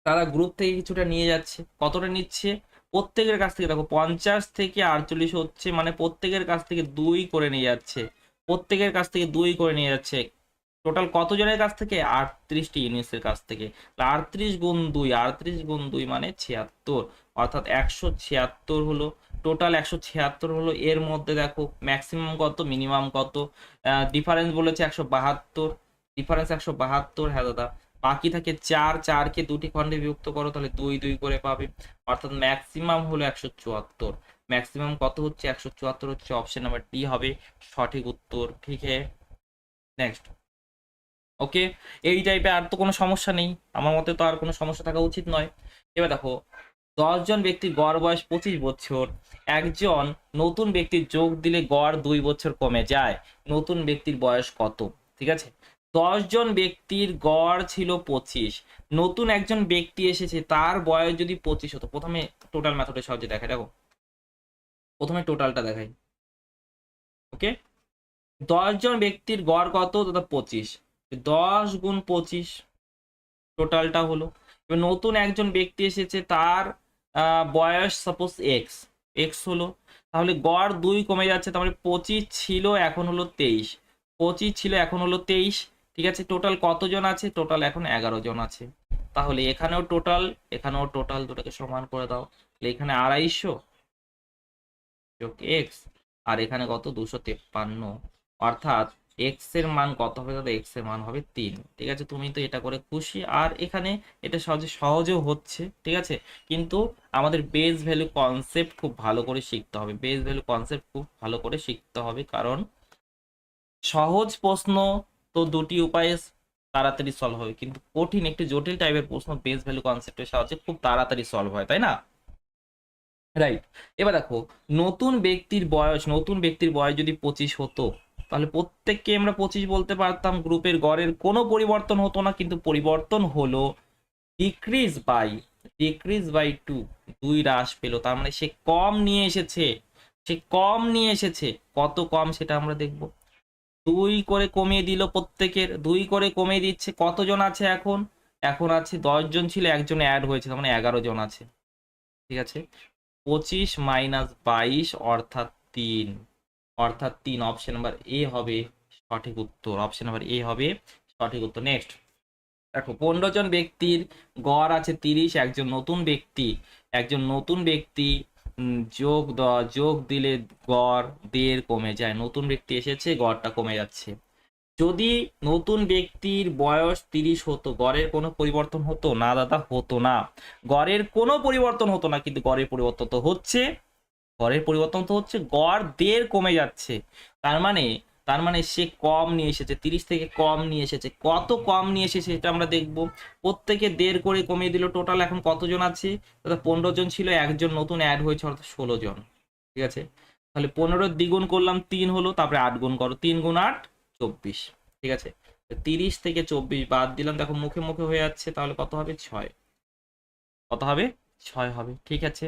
তারা গ্রুপ থেকে কিছুটা নিয়ে যাচ্ছে। কতটা নিচ্ছে? প্রত্যেকের কাছ থেকে দেখো 50 থেকে 48 হচ্ছে, মানে প্রত্যেকের কাছ থেকে 2 করে নিয়ে যাচ্ছে, প্রত্যেকের কাছ থেকে 2 করে নিয়ে যাচ্ছে। টোটাল কতজনের কাছ থেকে? 38টি ইনিংসের কাছ থেকে। 38 গুণ 2, 38 গুণ 2 মানে 76, অর্থাৎ 176 হলো। টোটাল 176 হলো। এর মধ্যে দেখো ম্যাক্সিমাম কত, মিনিমাম কত? ডিফারেন্স বলেছে 172, ডিফারেন্স 172, হ্যাঁ দাদা। বাকি থাকে 4, 4কে দুটি খণ্ডে বিভক্ত করো, তাহলে 2 2 করে পাবে, অর্থাৎ ম্যাক্সিমাম হলো 174। ম্যাক্সিমাম কত হচ্ছে? 174 হচ্ছে, অপশন নাম্বার ডি হবে সঠিক উত্তর। ঠিক আছে, নেক্সট। ওকে, এই টাইপে আর তো কোনো সমস্যা নেই, আমার মতে তো আর কোনো সমস্যা থাকা উচিত নয়। এবার দেখো, 10 জন ব্যক্তির গড় বয়স 25 বছর, একজন নতুন ব্যক্তির যোগ দিলে গড় 2 বছর কমে যায়, নতুন ব্যক্তির বয়স কত? ঠিক আছে, 10 জন ব্যক্তির গড় ছিল 25, নতুন একজন ব্যক্তি এসেছে, তার বয়স যদি 25 হতো, প্রথমে টোটাল মেথডের সাহায্যে দেখাই। দেখো, প্রথমে টোটালটা দেখাই। ওকে, 10 জন ব্যক্তির গড় কত দাদা? 25, 10 গুণ 25 টোটালটা হলো। এবার নতুন একজন ব্যক্তি এসেছে, তার বয়স সাপোজ এক্স, এক্স হলো, তাহলে গড় 2 কমে যাচ্ছে, তার মানে 25 ছিল এখন হলো 23, 25 ছিল এখন হলো 23। ঠিক আছে, টোটাল কতজন আছে? টোটাল এখন 11 জন আছে। তাহলে এখানেও টোটাল, এখানেও টোটাল, দুটাকে সমান করে দাও, তাহলে এখানে 250 যোগ এক্স, আর এখানে কত? 253, অর্থাৎ এক্স এর মান কত হবে দাদা? এক্স এর মান হবে 3। ঠিক আছে, তুমি তো এটা করে খুশি, আর এখানে এটা সহজেও হচ্ছে। ঠিক আছে, কিন্তু আমাদের বেস ভ্যালু কনসেপ্ট খুব ভালো করে শিখতে হবে, বেস ভ্যালু কনসেপ্ট খুব ভালো করে শিখতে হবে, কারণ সহজ প্রশ্ন তো দুটি উপায়ে তাড়াতাড়ি সলভ হয়, কিন্তু কঠিন একটি জটিল টাইপের প্রশ্ন বেস ভ্যালু কনসেপ্টের সাহায্যে খুব তাড়াতাড়ি সলভ হয়, তাই না? রাইট। এবার দেখো, নতুন ব্যক্তির বয়স যদি 25 হতো, তাহলে প্রত্যেককে আমরা 25 বলতে পারতাম, গ্রুপের গড়ের কোনো পরিবর্তন হতো না, কিন্তু পরিবর্তন হলো ডিক্রিজ বাই 2, 2 হ্রাস পেলো, তার মানে সে কম নিয়ে এসেছে, সে কম নিয়ে এসেছে। কত কম সেটা আমরা দেখব। 2 করে কমিয়ে দিল, প্রত্যেকের 2 করে কমিয়ে দিচ্ছে। কতজন আছে এখন? এখন আছে 10 জন, ছিল একজন অ্যাড হয়েছে, তার মানে 11 জন আছে। ঠিক আছে, 25 মাইনাস 22 অর্থাৎ 3, অর্থাৎ 3, অপশন নাম্বার এ হবে সঠিক উত্তর, অপশন নাম্বার এ হবে সঠিক উত্তর। নেক্সট দেখো, 15 জন ব্যক্তির গড় আছে 30, একজন নতুন ব্যক্তি যোগ দিলে গড় 1.5 কমে যায়, নতুন ব্যক্তি এসেছে, গড়টা কমে যাচ্ছে। যদি নতুন ব্যক্তির বয়স 30 হতো, গড়ের কোনো পরিবর্তন হতো না দাদা? হতো না, গড়ের কোনো পরিবর্তন হতো না, কিন্তু গড়ের পরিবর্তন তো হচ্ছে, গড় 1.5 কমে যাচ্ছে। তার মানে সে কম নিয়ে এসেছে, 30 থেকে কম নিয়ে এসেছে। কত কম নিয়ে এসেছে সেটা আমরা দেখবো। প্রত্যেকে 1.5 করে কমিয়ে দিল। টোটাল এখন কতজন আছে? দাদা 15 জন ছিল, একজন নতুন অ্যাড হয়েছে, অর্থাৎ 16 জন। ঠিক আছে, তাহলে 15 দ্বিগুণ করলাম 3 হলো, তারপরে 8 গুণ করো, 3 গুণ 8 24। ঠিক আছে, 30 থেকে 24 বাদ দিলাম, দেখো মুখে মুখে হয়ে যাচ্ছে, তাহলে কত হবে? 6। কত হবে? 6 হবে। ঠিক আছে,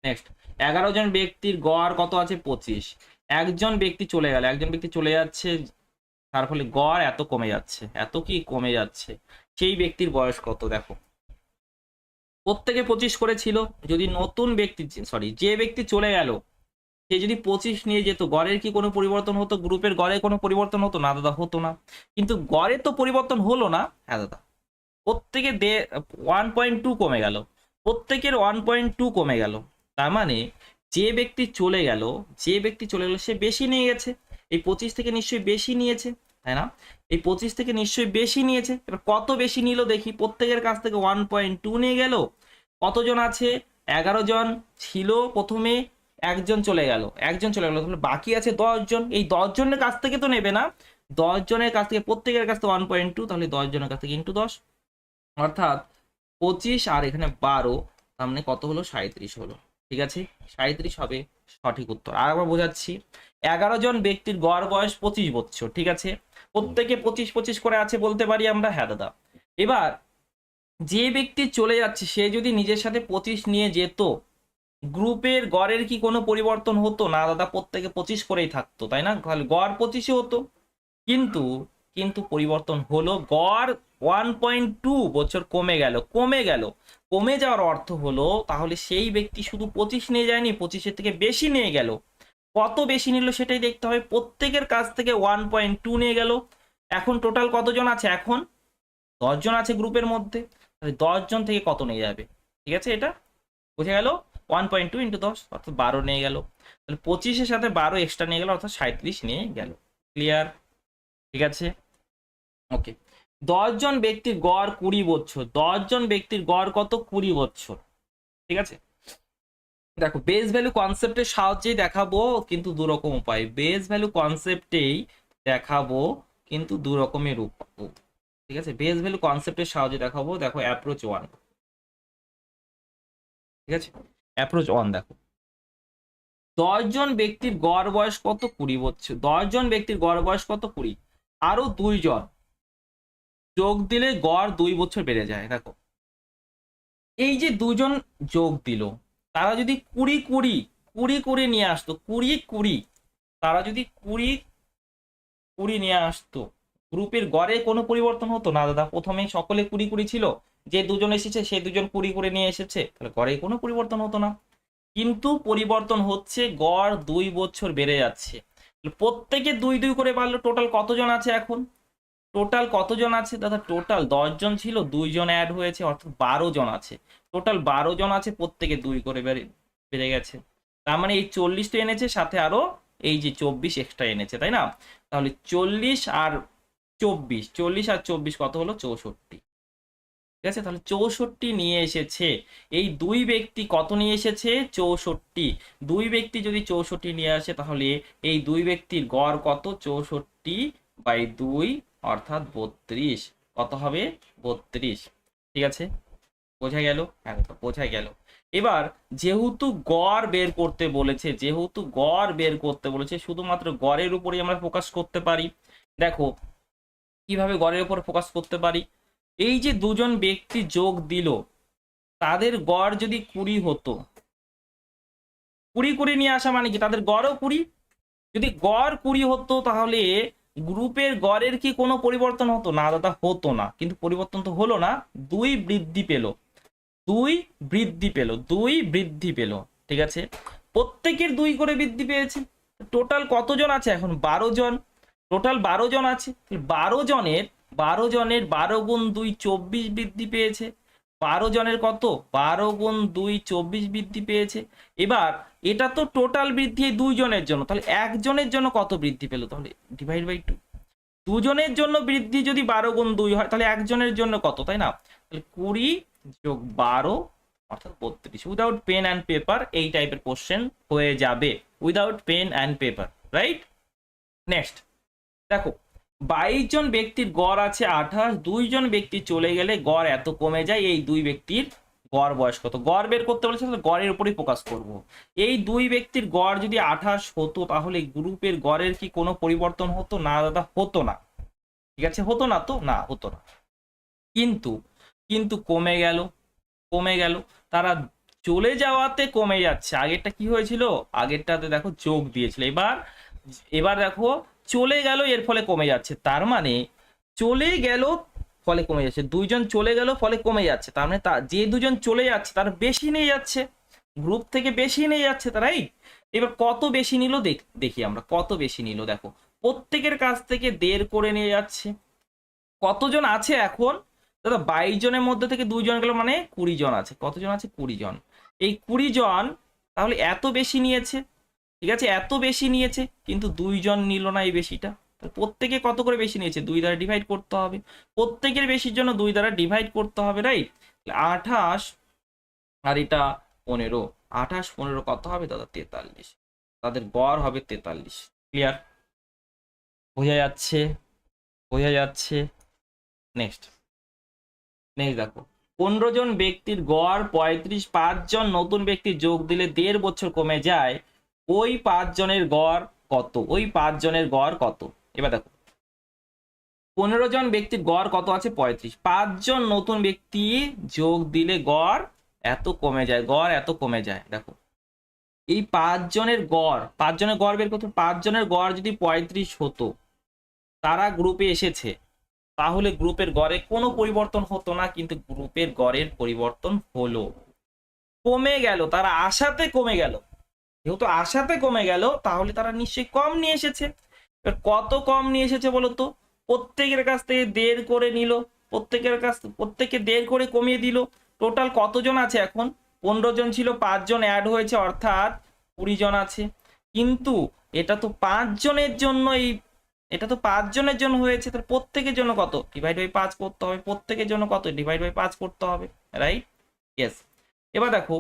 নেক্সট 11 জন ব্যক্তির গড় কত আছে? 25। একজন ব্যক্তি চলে গেল, একজন ব্যক্তি চলে যাচ্ছে, তার ফলে গড় এত কমে যাচ্ছে। এত কি কমে যাচ্ছে? সেই ব্যক্তির বয়স কত? দেখো প্রত্যেকে 25 করে ছিল, যদি নতুন ব্যক্তি, সরি, যে ব্যক্তি চলে গেল সে যদি 25 নিয়ে যেত, গড়ের কি কোনো পরিবর্তন হতো? গ্রুপের গড়ে কোনো পরিবর্তন হতো না দাদা? হতো না। কিন্তু গড়ে তো পরিবর্তন হলো না। হ্যাঁ দাদা, প্রত্যেকে 1.2 কমে গেল, প্রত্যেকের 1.2 কমে গেল। তার মানে যে ব্যক্তি চলে গেল, যে ব্যক্তি চলে গেল সে বেশি নিয়ে গেছে। এই 25 থেকে নিশ্চয়ই বেশি নিয়েছে, তাই না? এই 25 থেকে নিশ্চয়ই বেশি নিয়েছে। এবার কত বেশি নিল দেখি। প্রত্যেকের কাছ থেকে 1.2 নিয়ে গেল। কতজন আছে? 11 জন ছিল প্রথমে, একজন চলে গেল, একজন চলে গেল, তাহলে বাকি আছে 10 জন। এই 10 জনের কাছ থেকে তো নেবে না, 10 জনের কাছ থেকে, প্রত্যেকের কাছ থেকে 1.2, তাহলে 10 জনের কাছ থেকে ইন্টু 10, অর্থাৎ 25 আর এখানে 12, তার মানে কত হলো? 37 হলো। ঠিক আছে, 37 হবে সঠিক উত্তর। আর একবার বোঝাচ্ছি, 11 জন ব্যক্তির গড় বয়স 25 বছর। ঠিক আছে, প্রত্যেকে 25 করে আছে বলতে পারি আমরা। হ্যাঁ দাদা, এবার যে ব্যক্তি চলে যাচ্ছে সে যদি নিজের সাথে 25 নিয়ে যেত, গ্রুপের গড়ের কি কোনো পরিবর্তন হতো? না দাদা, প্রত্যেকে 25 করেই থাকতো, তাই না? তাহলে গড় 25 হতো। কিন্তু কিন্তু পরিবর্তন হলো, গড় 1.2 বছর কমে গেল। কমে গেল, কমে যাওয়ার অর্থ হলো তাহলে সেই ব্যক্তি শুধু 25 নিয়ে যায়নি, 25-এর থেকে বেশি নিয়ে গেল। কত বেশি নিল সেটাই দেখতে হবে। প্রত্যেকের কাছ থেকে 1.2 নিয়ে গেল। এখন টোটাল কতজন আছে? এখন 10 জন আছে গ্রুপের মধ্যে, তাহলে 10 জন থেকে কত নিয়ে যাবে? ঠিক আছে, এটা বুঝে গেল। 1.2 ইন্টু 10 অর্থাৎ 12 নিয়ে গেল। তাহলে 25-এর সাথে 12 এক্সট্রা নিয়ে গেল, অর্থাৎ 37 নিয়ে গেল। ক্লিয়ার? ঠিক আছে, ওকে। 10 জন ব্যক্তির গড় 20 বছর। 10 জন ব্যক্তির গড় কত? 20 বছর। ঠিক আছে, দেখো বেস ভ্যালু কনসেপ্টের সাহায্যেই দেখাবো, কিন্তু দু রকম উপায়। বেস ভ্যালু কনসেপ্টেই দেখাবো, কিন্তু দু রকমের উপায়। ঠিক আছে, বেস ভ্যালু কনসেপ্টের সাহায্যে দেখাবো। দেখো অ্যাপ্রোচ 1। ঠিক আছে, অ্যাপ্রোচ 1 দেখো, 10 জন ব্যক্তির গড় বয়স কত? 20 বছর। 10 জন ব্যক্তির গড় বয়স কত? 20। আরো 2 জন যোগ দিলে গড় 2 বছর বেড়ে যায়। দেখো এই যে দুজন যোগ দিল, তারা যদি 20 নিয়ে আসতো, 20 তারা যদি 20 নিয়ে আসতো, গ্রুপের গড়ে কোনো পরিবর্তন হতো না দাদা? প্রথমে সকলে 20 ছিল, যে দুজন এসেছে সে দুজন 20 নিয়ে এসেছে, তাহলে গড়ে কোনো পরিবর্তন হতো না। কিন্তু পরিবর্তন হচ্ছে, গড় 2 বছর বেড়ে যাচ্ছে। প্রত্যেকে 2 করে বাড়লো। টোটাল কতজন আছে এখন? টোটাল কতজন আছে দাদা? টোটাল 10 জন ছিল, 2 জন অ্যাড হয়েছে, অর্থাৎ 12 জন আছে। টোটাল 12 জন আছে, প্রত্যেকে 2 করে বেড়ে গেছে। তার মানে এই 40 তো এনেছে, সাথে আরো এই যে 24 এক্সট্রা এনেছে, তাই না? তাহলে 40 আর 24, 40 আর 24 কত হলো? 64। ঠিক আছে, তাহলে 64 নিয়ে এসেছে। এই দুই ব্যক্তি কত নিয়ে এসেছে? 64। দুই ব্যক্তি যদি 64 নিয়ে আসে, তাহলে এই দুই ব্যক্তির গড় কত? 64/2, অর্থাৎ 32। কত হবে? 32। ঠিক আছে, বোঝা গেল? হ্যাঁ বোঝা গেল। এবার যেহেতু গড় বের করতে বলেছে, যেহেতু গড় বের করতে বলেছে, শুধুমাত্র গড়ের উপরেই আমরা ফোকাস করতে পারি। দেখো কিভাবে গড়ের উপর ফোকাস করতে পারি। এই যে দুজন ব্যক্তি যোগ দিল, তাদের গড় যদি 20 হতো, 20 নিয়ে আসা মানে কি? তাদের গড়ও 20। যদি গড় 20 হতো, তাহলে গ্রুপের গড়ের কি কোনো পরিবর্তন হতো? না দাদা, হতো না। কিন্তু পরিবর্তন তো হলো না, 2 বৃদ্ধি পেল, 2 বৃদ্ধি পেল, 2 বৃদ্ধি পেল। ঠিক আছে, প্রত্যেকের 2 করে বৃদ্ধি পেয়েছে। টোটাল কতজন আছে এখন? 12 জন। টোটাল 12 জন আছে। 12 জনের 12 গুণ 2 24 বৃদ্ধি পেয়েছে। 12 জনের কত? 12 গুণ 2 24 বৃদ্ধি পেয়েছে। এবার এটা তো টোটাল বৃদ্ধি 2 জনের জন্য, তাহলে একজনের জন্য কত বৃদ্ধি পেল? তাহলে ডিভাইড বাই 2। দুজনের জন্য বৃদ্ধি যদি 12 গুণ 2 হয়, তাহলে একজনের জন্য কত, তাই না? তাহলে 20 যোগ 12, অর্থাৎ 32। উইদাউট পেন অ্যান্ড পেপার এই টাইপের কোশ্চেন হয়ে যাবে, without pen and paper, right? Next দেখো, 22 জন ব্যক্তির গড় আছে 28, 2 জন ব্যক্তি চলে গেলে গড় এত কমে যায়, এই দুই ব্যক্তির গড় বয়স কত? গড় বের করতে বলেছে, তাহলে গড়ের উপরেই ফোকাস করব। এই দুই ব্যক্তির গড় যদি 28 হতো তাহলে গ্রুপের গড়ের কি কোনো পরিবর্তন হতো? না দাদা, হতো না। ঠিক আছে, হতো না তো, না হতো না। কিন্তু কিন্তু কমে গেল, কমে গেল, তারা চলে যাওয়াতে কমে যাচ্ছে। আগেরটা কি হয়েছিল? আগেরটাতে দেখো যোগ দিয়েছিল, এবার এবার দেখো চলে গেল, এর ফলে কমে যাচ্ছে। তার মানে চলে গেল ফলে কমে যাচ্ছে, দুইজন চলে গেল ফলে কমে যাচ্ছে, তার মানে যে দুজন চলে যাচ্ছে তার বেশি নিয়ে যাচ্ছে, গ্রুপ থেকে বেশি নিয়ে যাচ্ছে তারাই। এবার কত বেশি নিল দেখি আমরা, কত বেশি নিল। দেখো প্রত্যেকের কাছ থেকে 1.5 করে নিয়ে যাচ্ছে। কতজন আছে এখন দাদা? 22 জনের মধ্যে থেকে 2 জন গেল, মানে 20 জন আছে। কতজন আছে? 20 জন। এই 20 জন তাহলে এত বেশি নিয়েছে, ঠিক আছে, এত বেশি নিয়েছে, কিন্তু 2 জন নিল না এই বেশিটা। প্রত্যেকে কত করে বেশি নিয়েছে? 2 দ্বারা ডিভাইড করতে হবে, প্রত্যেকের বেশির জন্য 2 দ্বারা ডিভাইড করতে হবে, রাইট? 28 আর এটা 15, 28 15 কত হবে দাদা? 43। তাদের গড় হবে 43। ক্লিয়ার? বোঝা যাচ্ছে? বোঝা যাচ্ছে? নেক্সট নেক্সট দেখো, 15 জন ব্যক্তির গড় 35, 5 জন নতুন ব্যক্তি যোগ দিলে 1.5 বছর কমে যায়, ওই 5 জনের গড় কত? ওই 5 জনের গড় কত? এবার দেখো 15 জন ব্যক্তির গড় কত আছে? 35। 5 জন নতুন ব্যক্তি যোগ দিলে গড় এত কমে যায়, গড় এত কমে যায়। দেখো এই 5 জনের গড়, 5 জনের গড় বের করতে, 5 জনের গড় যদি 35 হতো, তারা গ্রুপে এসেছে, তাহলে গ্রুপের গড়ে কোনো পরিবর্তন হতো না, কিন্তু গ্রুপের গড়ের পরিবর্তন হলো, কমে গেল। তারা আশাতে কমে গেল, যেহেতু আশাতে কমে গেল তাহলে তারা নিশ্চয়ই কম নিয়ে এসেছে। এবার কত কম নিয়ে এসেছে বলো তো? প্রত্যেকের কাছ থেকে 1.5 করে নিল, প্রত্যেককে 1.5 করে কমিয়ে দিল। টোটাল কতজন আছে এখন? 15 জন ছিল, 5 জন অ্যাড হয়েছে, অর্থাৎ 20 জন আছে। কিন্তু এটা তো 5 জনের জন্য, এটা তো 5 জনের জন্য হয়েছে, তাহলে প্রত্যেকের জন্য কত? ডিভাইড বাই 5 করতে হবে। প্রত্যেকের জন্য কত? ডিভাইড বাই 5 করতে হবে, রাইট? ইয়েস। এবার দেখো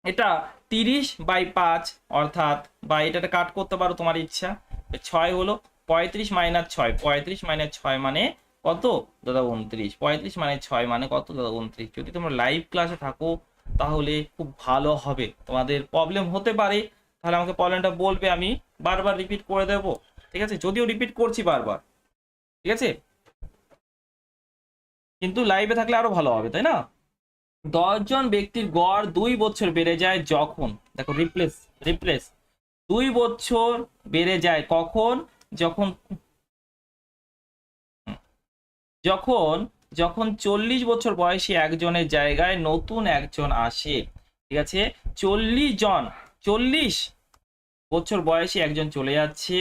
এটা 30/5, অর্থাৎ বা এটা কাট করতে পারো তোমার ইচ্ছা। 6 হলো 35 মাইনাস 6, 35 মাইনাস 6 মানে কত দাদা? 29। 35 মানে 6 মানে কত দাদা? 29। যদি তোমরা লাইভ ক্লাসে থাকো তাহলে খুব ভালো হবে, তোমাদের প্রবলেম হতে পারে, তাহলে আমাকে প্রবলেমটা বলবে, আমি বারবার রিপিট করে দেব, ঠিক আছে? যদিও রিপিট করছি বারবার, ঠিক আছে, কিন্তু লাইভে থাকলে আরো ভালো হবে, তাই না? 10 জন ব্যক্তির গড় 2 বছর বেড়ে যায় যখন, দেখো রিপ্লেস রিপ্লেস, 2 বছর বেড়ে যায় কখন? যখন যখন যখন 40 বছর বয়সী একজনের জায়গায় নতুন একজন আসে, ঠিক আছে? 40 বছর বয়সী একজন চলে যাচ্ছে,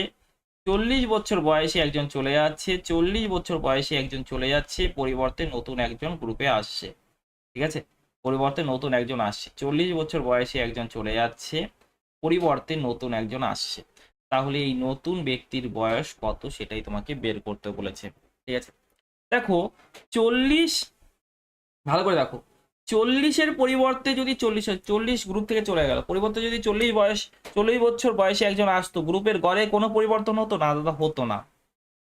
40 বছর বয়সী একজন চলে যাচ্ছে, 40 বছর বয়সী একজন চলে যাচ্ছে, পরিবর্তে নতুন একজন গ্রুপে আসছে, ঠিক আছে? পরিবর্তে নতুন একজন আসছে, 40 বছর বয়সী একজন চলে যাচ্ছে, পরিবর্তে নতুন একজন আসছে। তাহলে এই নতুন ব্যক্তির বয়স কত সেটাই তোমাকে বের করতে বলেছে, ঠিক আছে? দেখো 40, ভালো করে দেখো, 40-এর পরিবর্তে যদি 40 হয়, 40 গ্রুপ থেকে চলে গেল, পরিবর্তে যদি 40 বছর বয়সে একজন আসতো, গ্রুপের গড়ে কোনো পরিবর্তন হতো না দাদা? হতো না,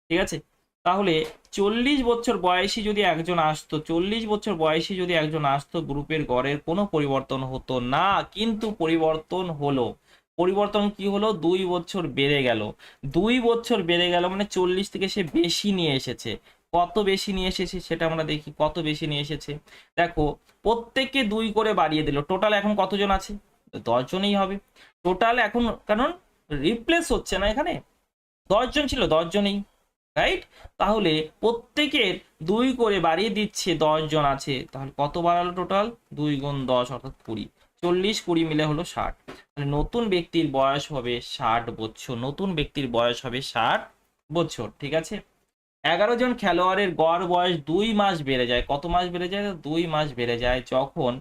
ঠিক আছে? তাহলে 40 বছর বয়সী যদি একজন আসতো, 40 বছর বয়সী যদি একজন আসতো, গ্রুপের গড়ের কোনো পরিবর্তন হতো না, কিন্তু পরিবর্তন হলো। পরিবর্তন কি হলো? 2 বছর বেড়ে গেল। 2 বছর বেড়ে গেল মানে 40 থেকে সে বেশি নিয়ে এসেছে। কত বেশি নিয়ে এসেছে সেটা আমরা দেখি, কত বেশি নিয়ে এসেছে। দেখো প্রত্যেককে 2 করে বাড়িয়ে দিল, টোটাল এখন কতজন আছে? 10 জনই হবে টোটাল এখন, কারণ রিপ্লেস হচ্ছে না এখানে, 10 জন ছিল, 10 জনই, রাইট? তাহলে প্রত্যেকের 2 করে বাড়িয়ে দিচ্ছে, 10 জন আছে, তাহলে কত বাড়ালো টোটাল? 2 গুণ 10 অর্থাৎ 20, 40 20 মিলে হলো 60। তাহলে নতুন ব্যক্তির বয়স হবে 60 বছর, নতুন ব্যক্তির বয়স হবে 60 বছর, ঠিক আছে? 11 জন খেলোয়াড়ের গড় বয়স 2 মাস বেড়ে যায়। কত মাস বেড়ে যায়? 2 মাস বেড়ে যায় যখন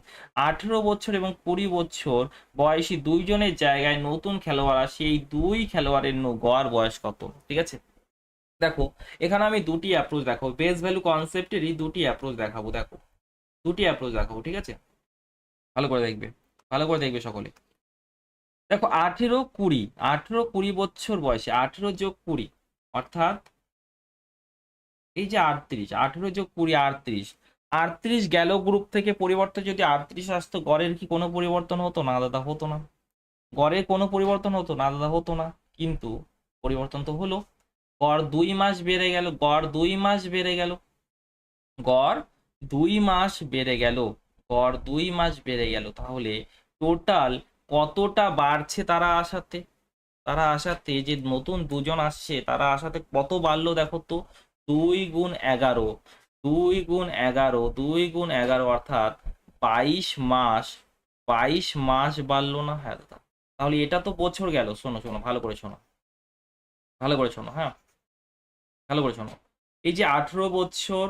18 বছর এবং 20 বছর বয়সী 2 জনের জায়গায় নতুন খেলোয়াড় আসে, এই 2 খেলোয়াড়ের গড় বয়স কত? ঠিক আছে, দেখো এখানে আমি দুটি অ্যাপ্রোচ দেখাবো, বেস ভ্যালু কনসেপ্টেরই দুটি অ্যাপ্রোচ দেখাবো। দেখো দুটি অ্যাপ্রোচ দেখাবো, ঠিক আছে? ভালো করে দেখবে, ভালো করে দেখবে সকলে। দেখো 18 20, 18 20 বছর বয়সে, 18 যোগ 20 অর্থাৎ এই যে 38, 18 যোগ 20, 38, 38 গেল গ্রুপ থেকে, পরিবর্তে যদি 38 আসতো, গড়ের কি কোনো পরিবর্তন হতো? না দাদা, হতো না। গড়ের কোনো পরিবর্তন হতো? না দাদা, হতো না। কিন্তু পরিবর্তন তো হলো, গড় 2 মাস বেড়ে গেল, গড় 2 মাস বেড়ে গেল, গড় 2 মাস বেড়ে গেল, গড় 2 মাস বেড়ে গেল। তাহলে টোটাল কতটা বাড়ছে তারা আসাতে? তারা আসাতে যে নতুন দুজন আসছে, তারা আসাতে কত বাড়লো দেখো তো। 2 গুণ 11, 2 গুণ 11, 2 গুণ 11, অর্থাৎ 22 মাস, 22 মাস বাড়লো না? হ্যাঁ দাদা। তাহলে এটা তো বছর গেল। শোনো শোনো, ভালো করে শোনো, ভালো করে শোনো, হ্যাঁ ভালো করে শোনো। এই যে 18 বছর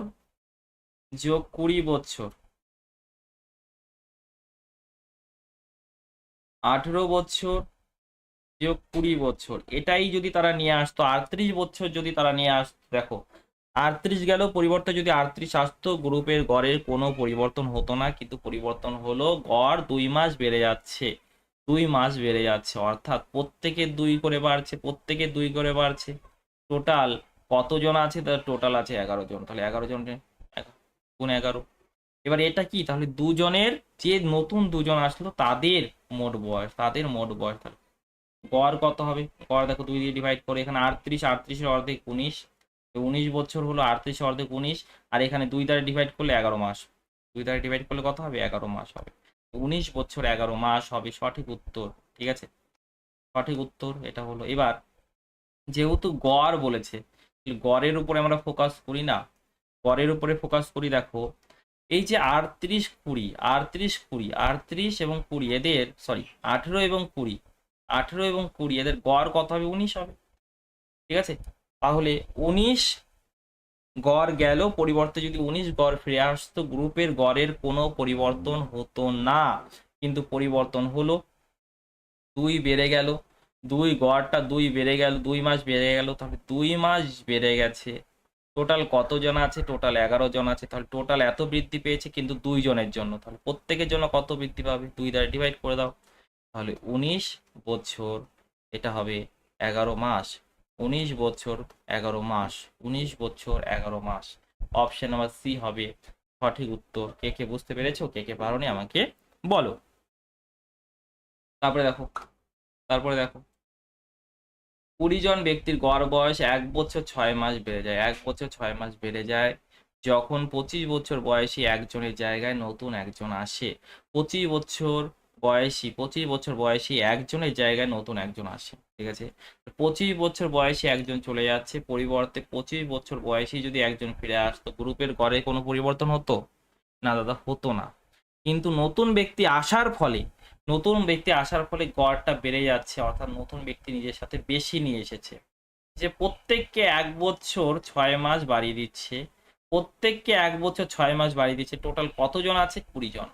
যোগ 20 বছর, 18 বছর যোগ 20 বছর, এটাই যদি তারা নিয়ে আসতো, 38 বছর যদি তারা নিয়ে আসতো, দেখো 38 গেল, পরিবর্তে যদি 38 আসতো, গ্রুপের গড়ের কোনো পরিবর্তন হতো না, কিন্তু পরিবর্তন হলো, গড় 2 মাস বেড়ে যাচ্ছে, 2 মাস বেড়ে যাচ্ছে, অর্থাৎ প্রত্যেকে 2 করে বাড়ছে, প্রত্যেকে 2 করে বাড়ছে। টোটাল কতজন আছে? তার টোটাল আছে 11 জন। তাহলে 11 জন গুণ 11। এবার এটা কি? তাহলে দুজনের, যে নতুন দুজন আসলো তাদের মোট বয়স, তাদের মোট বয়স। তাহলে গড় কত হবে? গড় দেখো 2 দিয়ে ডিভাইড করে, এখানে 38, 38-এর অর্ধেক 19, 19 বছর হলো, 38 অর্ধেক 19, আর এখানে 2 দ্বারা ডিভাইড করলে 11 মাস, 2 দ্বারা ডিভাইড করলে কত হবে? 11 মাস হবে। 19 বছর 11 মাস হবে সঠিক উত্তর। ঠিক আছে, সঠিক উত্তর এটা হলো। এবার যেহেতু গড় বলেছে, গড়ের উপরে আমরা ফোকাস করি না, গড়ের উপরে ফোকাস করি। দেখো এই যে 38, 20, 38, 20, 38 এবং 20, এদের সরি 18 এবং 20, 18 এবং 20, এদের গড় কত হবে? 19 হবে। ঠিক আছে, তাহলে 19 গড় গেল, পরিবর্তে যদি 19 গড় ফিরে আসতো, গ্রুপের গড়ের কোনো পরিবর্তন হতো না, কিন্তু পরিবর্তন হলো, 2 বেড়ে গেল, 2 গড়টা 2 বেড়ে গেল, 2 মাস বেড়ে গেল, তাহলে 2 মাস বেড়ে গেছে। টোটাল কতজন আছে? টোটাল 11 জন আছে। তাহলে টোটাল এত বৃদ্ধি পেয়েছে, কিন্তু 2 জনের জন্য। তাহলে প্রত্যেকের জন্য কত বৃদ্ধি পাবে? 2 দ্বারা ডিভাইড করে দাও। তাহলে 19 বছর, এটা হবে 11 মাস, 19 বছর 11 মাস, 19 বছর 11 মাস। অপশন নাম্বার সি হবে সঠিক উত্তর। কে কে বুঝতে পেরেছো? কে কে পারোনি আমাকে বলো। তারপরে দেখো, তারপরে দেখো 20 জন ব্যক্তির গড় বয়স 1 বছর 6 মাস বেড়ে যায়, 1 বছর 6 মাস বেড়ে যায় যখন 25 বছর বয়সী একজনের জায়গায় নতুন একজন আসে। 25 বছর বয়সী, 25 বছর বয়সী একজনের জায়গায় নতুন একজন আসে। ঠিক আছে, 25 বছর বয়সী একজন চলে যাচ্ছে, পরিবর্তে 25 বছর বয়সী যদি একজন ফিরে আসতো, গ্রুপের গড়ে কোনো পরিবর্তন হতো? না দাদা, হতো না। কিন্তু নতুন ব্যক্তি আসার ফলে, নতুন ব্যক্তি আসার ফলে গড়টা বেড়ে যাচ্ছে, অর্থাৎ নতুন ব্যক্তি নিজের সাথে বেশি নিয়ে এসেছে। যে প্রত্যেককে 1 বছর 6 মাস বাড়িয়ে দিচ্ছে, প্রত্যেককে 1 বছর 6 মাস বাড়িয়ে দিচ্ছে। টোটাল কতজন আছে? 20 জন।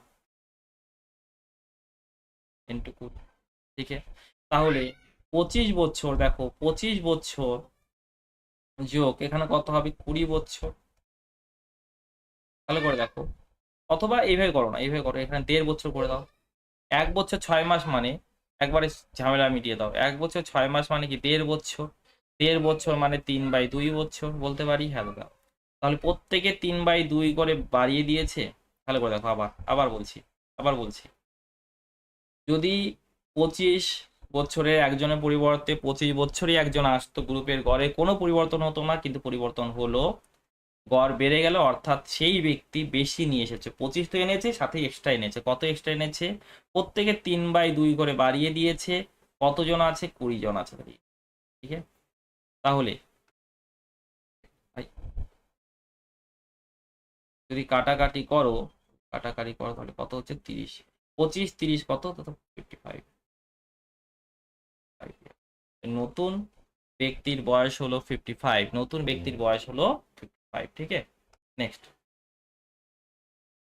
ইন্টু 20। ঠিক আছে, তাহলে 25 বছর, দেখো 25 বছর যোগ এখানে কত হবে? 20 বছর। তাহলে করে দেখো, অথবা এইভাবে করো না, এইভাবে করো, এখানে 1.5 বছর করে দাও। 1 বছর 6 মাস মানে, একবারে ঝামেলা মিটিয়ে দাও, 1 বছর 6 মাস মানে কি? 1.5 বছর, 1.5 বছর মানে 3/2 বছর বলতে পারি। হ্যাঁ দাদা, তাহলে প্রত্যেকে 3/2 করে বাড়িয়ে দিয়েছে। তাহলে করে দেখো, আবার আবার বলছি, আবার বলছি, যদি 25 বছরের একজনের পরিবর্তে 25 বছরই একজন আসতো, গ্রুপের গড়ে কোনো পরিবর্তন হতো না, কিন্তু পরিবর্তন হলো, গড় বেড়ে গেল, অর্থাৎ সেই ব্যক্তি বেশি নিয়ে এসেছে। 25 তো এনেছে, সাথে এক্সট্রা এনেছে। কত এক্সট্রা এনেছে? প্রত্যেকে 3/2 করে বাড়িয়ে দিয়েছে। কতজন আছে? 20 জন আছে। ঠিক আছে, তাহলে ভাই যদি কাটাকাটি করো, কাটাকাটি করো, তাহলে কত হচ্ছে? 30, 25, 30 কত? তত 55। নতুন ব্যক্তির বয়স হলো 55, নতুন ব্যক্তির বয়স হলো 55। ঠিক আছে, নেক্সট।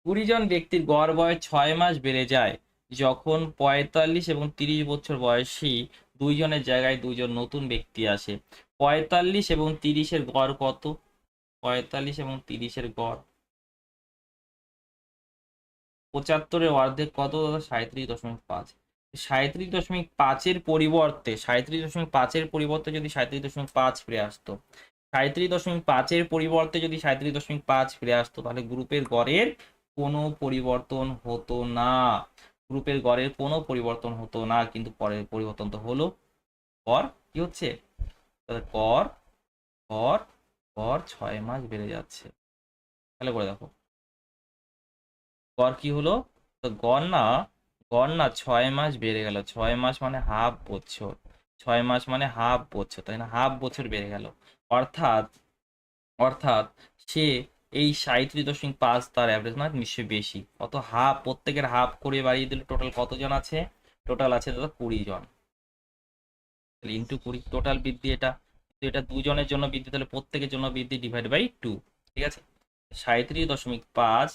20 জন ব্যক্তির গড় বয়স 6 মাস বেড়ে যায় যখন 45 এবং 30 বছর বয়সী 2 জনের জায়গায় 2 জন নতুন ব্যক্তি আসে। 45 এবং 30-এর গড় কত? 45 এবং 30-এর গড় 75-এর অর্ধেক কত? 37.5। 37.5-এর পরিবর্তে 37.5-এর পরিবর্তে যদি 37.5 ফিরে আসতো, 37.5-এর পরিবর্তে যদি 37.5 ফিরে আসতো, তাহলে গ্রুপের গড়ের কোনো পরিবর্তন হতো না। গ্রুপের গড়ের কোনো পরিবর্তন হতো না, কিন্তু পরে পরিবর্তন তো হলো। গড় কি হচ্ছে? তাহলে গড় গড় গড় 6 মাস বেড়ে যাচ্ছে। তাহলে করে দেখো গড় কি হলো। তো গড় না 6 মাস বেড়ে গেল। 6 মাস মানে হাফ বছর। 6 মাস মানে হাফ বছর, তাই না? হাফ বছর বেড়ে গেল। অর্থাৎ অর্থাৎ সে এই 37.5 তার অ্যাভারেজ না, নিশ্চয়ই বেশি। অত হাফ, প্রত্যেকের হাফ করে বাড়িয়ে দিলে টোটাল কতজন আছে? টোটাল আছে দাদা 20 জন। ইন্টু 20 টোটাল বৃদ্ধি এটা। তো এটা দুজনের জন্য বৃদ্ধি, তাহলে প্রত্যেকের জন্য বৃদ্ধি ডিভাইড বাই 2। ঠিক আছে, 37.5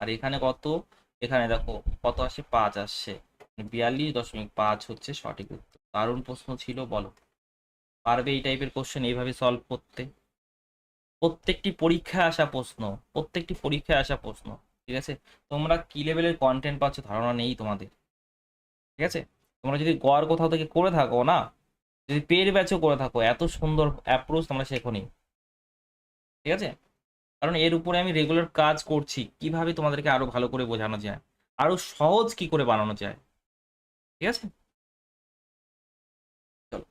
আর এখানে কত? এখানে দেখো কত আসে, 5 আসছে। 42.5 হচ্ছে সঠিক উত্তর। দারুণ প্রশ্ন ছিল, বলো পারবে এই টাইপের কোশ্চেন এইভাবে সলভ করতে? প্রত্যেকটি পরীক্ষায় আসা প্রশ্ন, প্রত্যেকটি পরীক্ষায় আসা প্রশ্ন। ঠিক আছে, তোমরা কি লেভেলের কন্টেন্ট পাচ্ছ ধারণা নেই তোমাদের। ঠিক আছে, তোমরা যদি গড় কোথাও থেকে করে থাকো না, যদি পেড ব্যাচও করে থাকো, এত সুন্দর অ্যাপ্রোচ তোমরা শেখোনি। ঠিক আছে, কারণ এর উপরে আমি রেগুলার কাজ করছি, কিভাবে তোমাদেরকে আরো ভালো করে বোঝানো যায়, আরো সহজ কি করে বানানো যায়। ঠিক আছে, চলো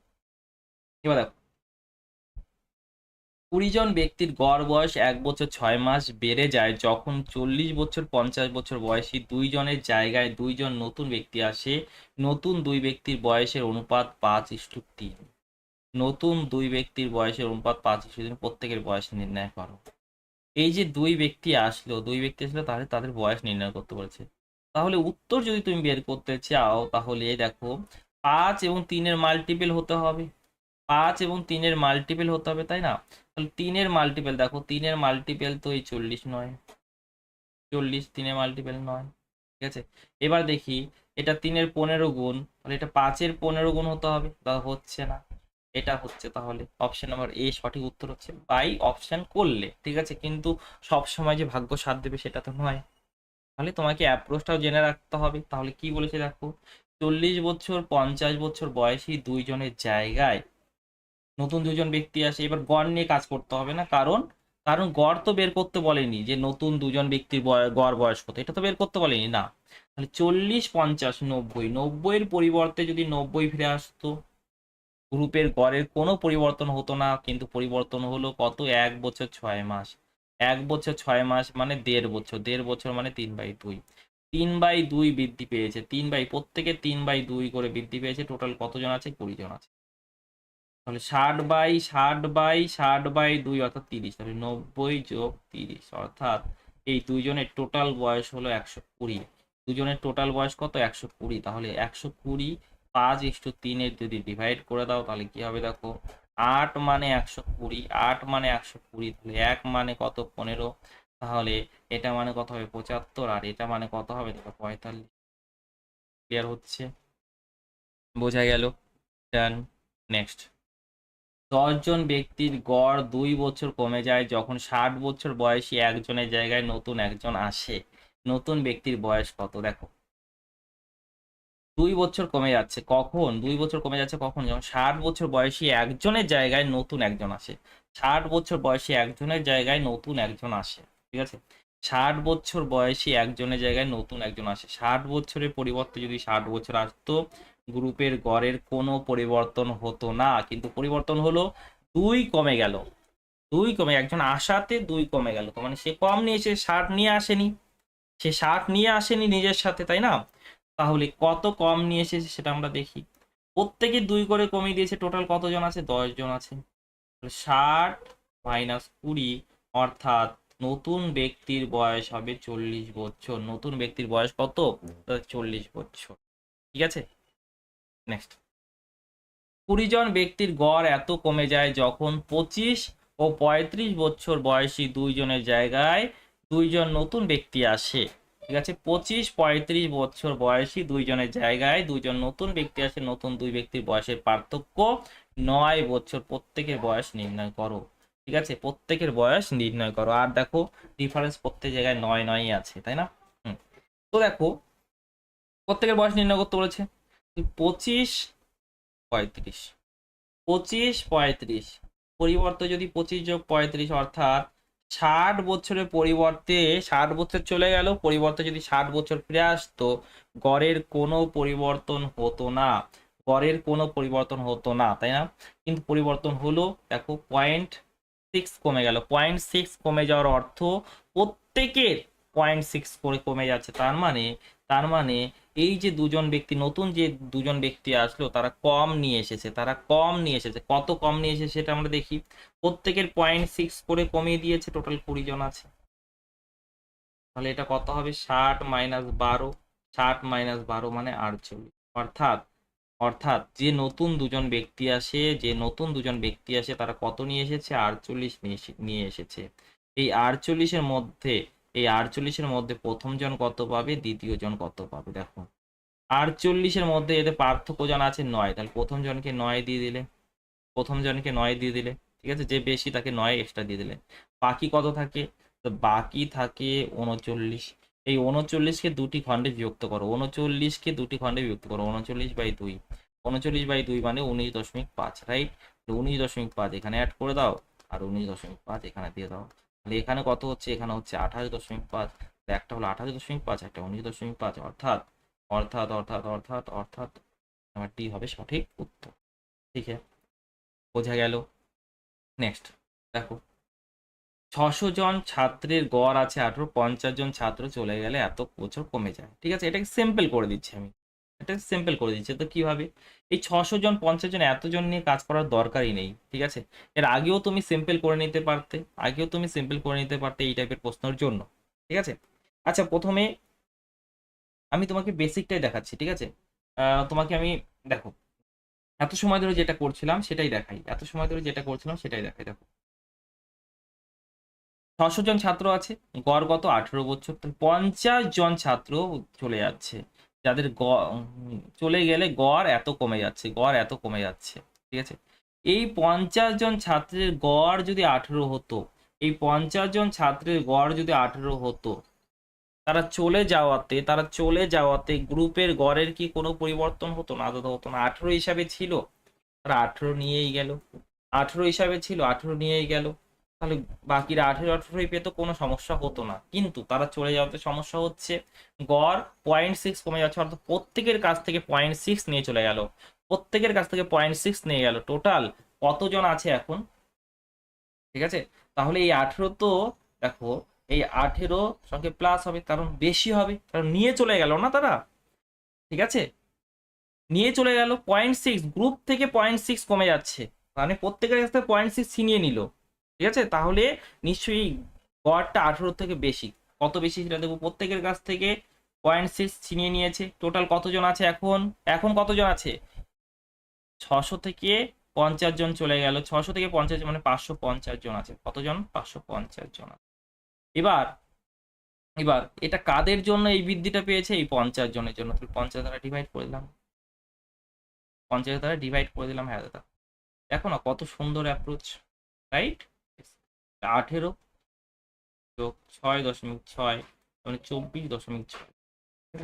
এবার দেখো, 20 জন ব্যক্তির গড় বয়স 1 বছর 6 মাস বেড়ে যায় যখন 40 বছর 50 বছর বয়সী 2 জনের জায়গায় 2 জন নতুন ব্যক্তি আসে। নতুন 2 ব্যক্তির বয়সের অনুপাত 5:3। নতুন 2 ব্যক্তির বয়সের অনুপাত 5:3, প্রত্যেকের বয়স নির্ণয় করো। এই যে 2 ব্যক্তি আসলো, 2 ব্যক্তি আসলো, তাহলে তাদের বয়স নির্ণয় করতে বলেছে। তাহলে উত্তর যদি তুমি বের করতে চাও, তাহলে দেখো 5 এবং 3-এর মাল্টিপল হতে হবে। 5 এবং 3-এর মাল্টিপল হতে হবে, তাই না? তাহলে 3-এর মাল্টিপল দেখো, 3-এর মাল্টিপল তো এই 40 নয়। 40 3-এর মাল্টিপল নয়। ঠিক আছে, এবার দেখি এটা 3-এর 15 গুণ, তাহলে এটা 5-এর 15 গুণ হতে হবে, তা হচ্ছে না। এটা হচ্ছে, তাহলে অপশন নাম্বার এ সঠিক উত্তর হচ্ছে। বাই অপশন করলে ঠিক আছে, কিন্তু সব সময় যে ভাগ্য সাথ দেবে সেটা তো নয়। তাহলে তোমাকে অ্যাপ্রোচটাও জেনে রাখতে হবে। তাহলে কি বলেছে দেখো, 40 বছর 50 বছর বয়সী 2 জনের জায়গায় নতুন 2 জন ব্যক্তি আসে। এবার গড় নিয়ে কাজ করতে হবে না, কারণ কারণ গড় তো বের করতে বলেনি যে নতুন 2 জন ব্যক্তির গড় বয়স কত, এটা তো বের করতে বলেনি না। তাহলে 40 50 90, 90-এর পরিবর্তে যদি 90 ফিরে আসতো, গ্রুপের গড়ের কোনো পরিবর্তন হতো না, কিন্তু পরিবর্তন হলো কত? 1 বছর 6 মাস। 1 বছর 6 মাস মানে 1.5 বছর। 1.5 বছর মানে 3/2। 3/2 বৃদ্ধি পেয়েছে। প্রত্যেকে 3/2 করে বৃদ্ধি পেয়েছে। টোটাল কতজন আছে? 20 জন আছে। তাহলে 60/60/60/2 অর্থাৎ 30। তাহলে 90 যোগ 30 অর্থাৎ এই দুইজনের টোটাল বয়স হলো 120। দুজনের টোটাল বয়স কত? 120। তাহলে 120 5:3 যদি ডিভাইড করে দাও, তাহলে কি হবে দেখো, 8 মানে 120, 8 মানে 120, তাহলে 1 মানে কত? 15। তাহলে এটা মানে কত হবে? 75, আর এটা মানে কত হবে দেখো? 45। ক্লিয়ার হচ্ছে? বোঝা গেল? ডান। নেক্সট, 10 জন ব্যক্তির গড় 2 বছর কমে যায় যখন 60 বছর বয়সী একজনের জায়গায় নতুন একজন আসে। নতুন ব্যক্তির বয়স কত? দেখো 2 বছর কমে যাচ্ছে কখন? 2 বছর কমে যাচ্ছে কখন? যখন 60 বছর বয়সী একজনের জায়গায় নতুন একজন আসে। 60 বছর বয়সী একজনের জায়গায় নতুন একজন আসে। ঠিক আছে, 60 বছর বয়সী একজনের জায়গায় নতুন একজন আসে। 60 বছরের পরিবর্তে যদি 60 বছর আসতো, গ্রুপের গড়ের কোনো পরিবর্তন হতো না, কিন্তু পরিবর্তন হলো। 2 কমে গেল। 2 কমে, একজন আসাতে 2 কমে গেল, তো মানে সে কম নিয়েছে, 60 নিয়ে আসেনি। সে 60 নিয়ে আসেনি নিজের সাথে, তাই না? তাহলে কত কম নিয়ে এসেছে সেটা আমরা দেখি। প্রত্যেকে 2 করে কমিয়ে দিয়েছে। টোটাল কতজন আছে? 10 জন আছে। 60 মাইনাস 20 অর্থাৎ নতুন ব্যক্তির বয়স হবে 40 বছর। নতুন ব্যক্তির বয়স কত? 40 বছর। ঠিক আছে, নেক্সট, 20 জন ব্যক্তির গড় এত কমে যায় যখন 25 ও 35 বছর বয়সী 2 জনের জায়গায় 2 জন নতুন ব্যক্তি আসে। ঠিক আছে, 25-35 বছর বয়সী 2 জনের জায়গায় 2 জন নতুন ব্যক্তি আসে। নতুন 2 ব্যক্তির বয়সের পার্থক্য 9 বছর। প্রত্যেকের বয়স নির্ণয় করো। ঠিক আছে, প্রত্যেকের বয়স নির্ণয় করো। আর দেখো ডিফারেন্স প্রত্যেক জায়গায় 9 9ই আছে, তাই না? তো দেখো প্রত্যেকের বয়স নির্ণয় করতে বলেছে। 25 35, 25 35 পরিবর্তে যদি 25 যোগ 35 অর্থাৎ 60 বছরের পরিবর্তে 60 বছর চলে গেল, পরিবর্তে যদি 60 বছর ফিরে আসতো, গড়ের কোনো পরিবর্তন হতো না, গড়ের কোনো পরিবর্তন হতো না, তাই না? কিন্তু পরিবর্তন হলো, দেখো 0.6 কমে গেল। 0.6 কমে যাওয়ার অর্থ প্রত্যেকের 0.6 করে কমে যাচ্ছে। তার মানে এই যে দুজন ব্যক্তি, নতুন যে দুজন ব্যক্তি আসলো, তারা কম নিয়ে এসেছে, তারা কম নিয়ে এসেছে। কত কম নিয়ে এসেছে সেটা আমরা দেখি। প্রত্যেকের 0.6 করে কমিয়ে দিয়েছে, টোটাল 20 জন আছে। তাহলে এটা কত হবে? 60 - 12, 60 - 12 মানে 48। অর্থাৎ অর্থাৎ যে নতুন দুজন ব্যক্তি আসে, তারা কত নিয়ে এসেছে? 48 নিয়ে এসেছে। এই 48-এর মধ্যে প্রথম জন কত পাবে, দ্বিতীয় জন কত পাবে? দেখো 48-এর মধ্যে এদের পার্থক্য জন আছে 9, তাহলে প্রথম জনকে 9 দিয়ে দিলে, ঠিক আছে, যে বেশি তাকে 9 এক্সট্রা দিয়ে দিলে, বাকি কত থাকে? তো বাকি থাকে 39। এই 39কে দুটি খণ্ডে বিভক্ত করো, 39/2, 39/2 মানে 19.5, রাইট? 19.5 এখানে অ্যাড করে দাও, আর 19.5 এখানে দিয়ে দাও। তাহলে এখানে কত হচ্ছে? এখানে হচ্ছে 28.5। একটা হলো 28.5, একটা 19.5। অর্থাৎ অর্থাৎ অর্থাৎ অর্থাৎ অর্থাৎ আমার ডি হবে সঠিক উত্তর। ঠিক আছে, বোঝা গেল? নেক্সট দেখো, 600 জন ছাত্রের গড় আছে 18, 50 জন ছাত্র চলে গেলে এত বছর কমে যায়। ঠিক আছে, এটাকে সিম্পল করে দিচ্ছি আমি, তো কিভাবে? এই 600 জন 50 জন এতজন নিয়ে কাজ করার দরকারই নেই। ঠিক আছে, এর আগেও তুমি সিম্পল করে নিতে পারতে, এই টাইপের প্রশ্নের জন্য। ঠিক আছে, আচ্ছা প্রথমে আমি তোমাকে বেসিকটাই দেখাচ্ছি। ঠিক আছে, তোমাকে আমি, দেখো এত সময় ধরে যেটা করছিলাম সেটাই দেখাই, দেখো 600 জন ছাত্র আছে, গড় কত? 18 বছর। 50 জন ছাত্র চলে যাচ্ছে, যাদের চলে গেলে গড় এত কমে যাচ্ছে, ঠিক আছে, এই 50 জন ছাত্রের গড় যদি 18 হতো, তারা চলে যাওয়াতে গ্রুপের গড়ের কি কোনো পরিবর্তন হতো না? দাদা হতো না। 18 হিসাবে ছিল, তারা 18 নিয়েই গেল, 18 নিয়েই গেল, তাহলে বাকিরা 18 পেতো, কোনো সমস্যা হতো না। কিন্তু তারা চলে যাওয়াতে সমস্যা হচ্ছে, গড় 0.6 কমে যাচ্ছে, অর্থাৎ প্রত্যেকের কাছ থেকে 0.6 নিয়ে চলে গেল, টোটাল কতজন আছে এখন? ঠিক আছে, তাহলে এই 18 তো, দেখো এই 18 সঙ্গে প্লাস হবে, কারণ বেশি হবে, কারণ নিয়ে চলে গেল না তারা। ঠিক আছে, নিয়ে চলে গেল 0.6, গ্রুপ থেকে 0.6 কমে যাচ্ছে, মানে প্রত্যেকের কাছ থেকে 0.6 ছিনিয়ে নিল। ঠিক আছে, তাহলে নিশ্চয়ই গড়টা 18 থেকে বেশি। কত বেশি সেটা দেখবো। প্রত্যেকের কাছ থেকে 0.6 ছিনিয়ে নিয়েছে। টোটাল কতজন আছে এখন? কতজন আছে? 600 থেকে 50 জন চলে গেল, 600 থেকে 50 মানে 550 জন আছে। কতজন? 550 জন আছে। এবার এবার এটা কাদের জন্য এই বৃদ্ধিটা পেয়েছে? এই 50 জনের জন্য। 50 দ্বারা ডিভাইড করে দিলাম, হ্যাঁ দাদা, দেখো না কত সুন্দর অ্যাপ্রোচ, রাইট? 18 যোগ 6.6 মানে 24.6।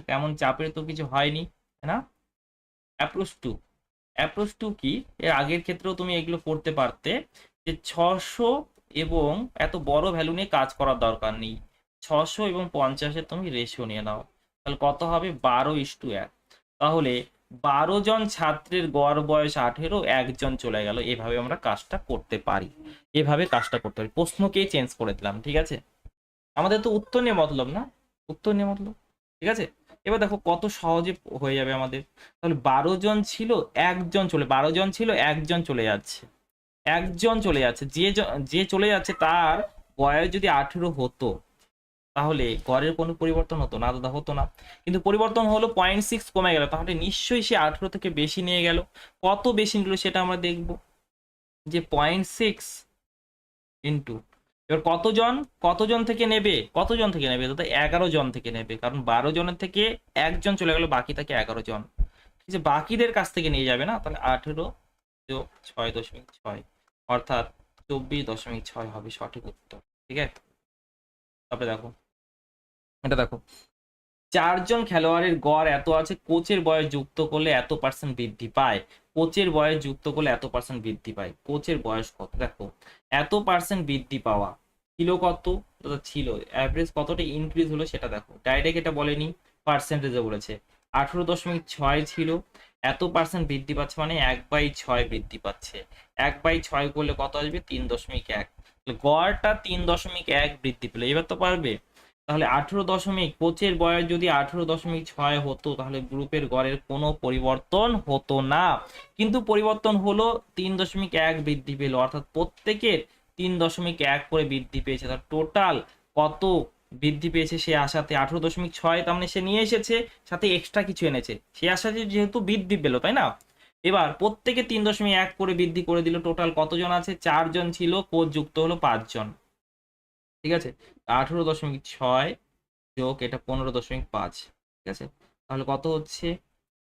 তেমন চাপের তো কিছু হয়নি, তাই না? অ্যাপ্রোচ টু কি? এর আগের ক্ষেত্রেও তুমি এগুলো করতে পারতে, যে 600 এবং এত বড় ভ্যালু নিয়ে কাজ করার দরকার নেই, 600 এবং 50-এর তুমি রেশিও নিয়ে নাও, তাহলে কত হবে? 12:1। তাহলে 12 জন ছাত্রের গড় বয়স 18, একজন চলে গেল। এভাবে আমরা কাজটা করতে পারি, প্রশ্নকেই চেঞ্জ করে দিলাম। ঠিক আছে, আমাদের তো উত্তর নিয়ে মতলব না, ঠিক আছে। এবার দেখো কত সহজে হয়ে যাবে আমাদের। তাহলে 12 জন ছিল, একজন চলে যাচ্ছে, যে চলে যাচ্ছে তার বয়স যদি 18 হতো, তাহলে গড়ের কোনো পরিবর্তন হতো না? দাদা হতো না। কিন্তু পরিবর্তন হলো, 0.6 কমে গেল, তাহলে নিশ্চয়ই সে 18 থেকে বেশি নিয়ে গেল। কত বেশি নিল সেটা আমরা দেখব, যে 0.6 ইন্টু, এবার কতজন থেকে নেবে? দাদা 11 জন থেকে নেবে, কারণ 12 জনের থেকে একজন চলে গেল, বাকি থাকে 11 জন। ঠিক আছে, বাকিদের কাছ থেকে নিয়ে যাবে না, তাহলে 18 যোগ 6.6 অর্থাৎ 24.6 হবে সঠিক উত্তর। ঠিক আছে, তারপরে দেখো, এটা দেখো 4 জন খেলোয়াড়ের গড় এত আছে, কোচের বয়স যুক্ত করলে এত পার্সেন্ট বৃদ্ধি পায়। কোচের বয়স যুক্ত করলে এত পার্সেন্ট বৃদ্ধি পায়। কোচের বয়স কত দেখো, এত পার্সেন্ট বৃদ্ধি পাওয়া ছিল কত, ছিল অ্যাভারেজ কতটা ইনক্রিজ হলো সেটা দেখো, ডাইরেক্ট এটা বলেনি, পার্সেন্টেজে বলেছে 18.6 ছিল, এত পার্সেন্ট বৃদ্ধি পাচ্ছে মানে 1/6 বৃদ্ধি পাচ্ছে। 1/6 করলে কত আসবে, 3.1। গড়টা 3.1 বৃদ্ধি পেলো, এবার তো পারবে। তাহলে 18 কোচের বয়স যদি 18.6 হতো তাহলে গ্রুপের গড়ের কোনো পরিবর্তন হতো না, কিন্তু পরিবর্তন হলো, 3.1 বৃদ্ধি পেলো, অর্থাৎ প্রত্যেকের 3.1 করে বৃদ্ধি পেয়েছে। তার টোটাল কত বৃদ্ধি পেয়েছে সে আশাতে, 18.6, তার মানে সে নিয়ে এসেছে, সাথে এক্সট্রা কিছু এনেছে, সে আশাতে যেহেতু বৃদ্ধি পেলো, তাই না। এবার প্রত্যেকে 3.1 করে বৃদ্ধি করে দিল। টোটাল কতজন আছে, 4 জন ছিল, কোচ যুক্ত হলো 5 জন, ঠিক আছে। 18.6 যোগ এটা 15.5, ঠিক আছে। তাহলে কত হচ্ছে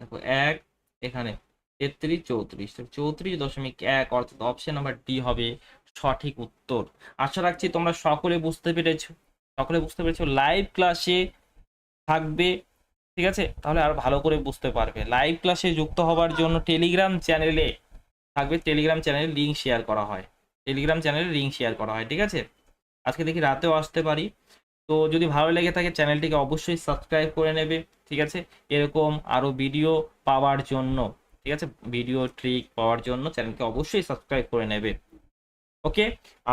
দেখো, 1 এখানে 33, 34, 34.1, অর্থাৎ অপশন নাম্বার ডি হবে সঠিক উত্তর। আশা রাখছি তোমরা সকলে বুঝতে পেরেছো, লাইভ ক্লাসে থাকবে, ঠিক আছে, তাহলে আর ভালো করে বুঝতে পারবে। লাইভ ক্লাসে যুক্ত হওয়ার জন্য টেলিগ্রাম চ্যানেলে থাকবে, টেলিগ্রাম চ্যানেলে লিঙ্ক শেয়ার করা হয়, ঠিক আছে। আজকে দেখি রাতেও আসতে পারি। তো যদি ভালো লেগে থাকে চ্যানেলটিকে অবশ্যই সাবস্ক্রাইব করে নেবে, ঠিক আছে, এরকম আরও ভিডিও পাওয়ার জন্য, ঠিক আছে, ভিডিও ট্রিক পাওয়ার জন্য চ্যানেলকে অবশ্যই সাবস্ক্রাইব করে নেবে। ওকে,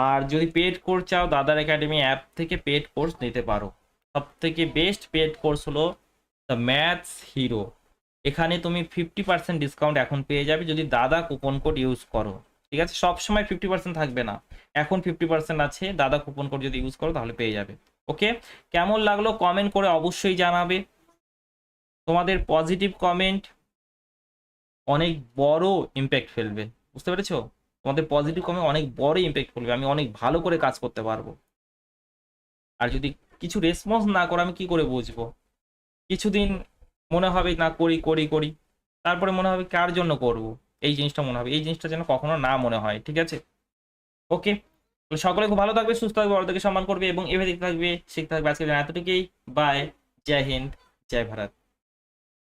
আর যদি পেড কোর্স চাও দাদার একাডেমি অ্যাপ থেকে পেড কোর্স নিতে পারো। সব থেকে বেস্ট পেড কোর্স হলো দ্য ম্যাথস হিরো। এখানে তুমি 50% ডিসকাউন্ট এখন পেয়ে যাবে যদি দাদা কুপন কোড ইউজ করো, ঠিক আছে। সব সময় 50% থাকবে না, এখন 50% আছে, দাদা কুপন কোড যদি ইউজ করো তাহলে পেয়ে যাবে। ওকে, কেমন লাগলো কমেন্ট করে অবশ্যই জানাবে। তোমাদের পজিটিভ কমেন্ট অনেক বড় ইম্প্যাক্ট ফেলবে, বুঝতে পেরেছো। তোমাদের পজিটিভ কমেন্ট অনেক বড় ইম্প্যাক্ট ফেলবে, আমি অনেক ভালো করে কাজ করতে পারবো। আর যদি কিছু রেসপন্স না করো আমি কি করে বুঝবো, কিছুদিন মনে হবে না করি করি করি, তারপরে মনে হবে কার জন্য করব, এই জিনিসটা মনে হবে, এই জিনিসটা যেন কখনো না মনে হয়, ঠিক আছে। ওকে, সকলে খুব ভালো থাকবে, সুস্থ থাকবে, বড়দেরকে সম্মান করবে এবং এভাবে দেখতে থাকবে, শিখতে থাকবে। আজকে এতটুকুই, বাই, জয় হিন্দ, জয় ভারত।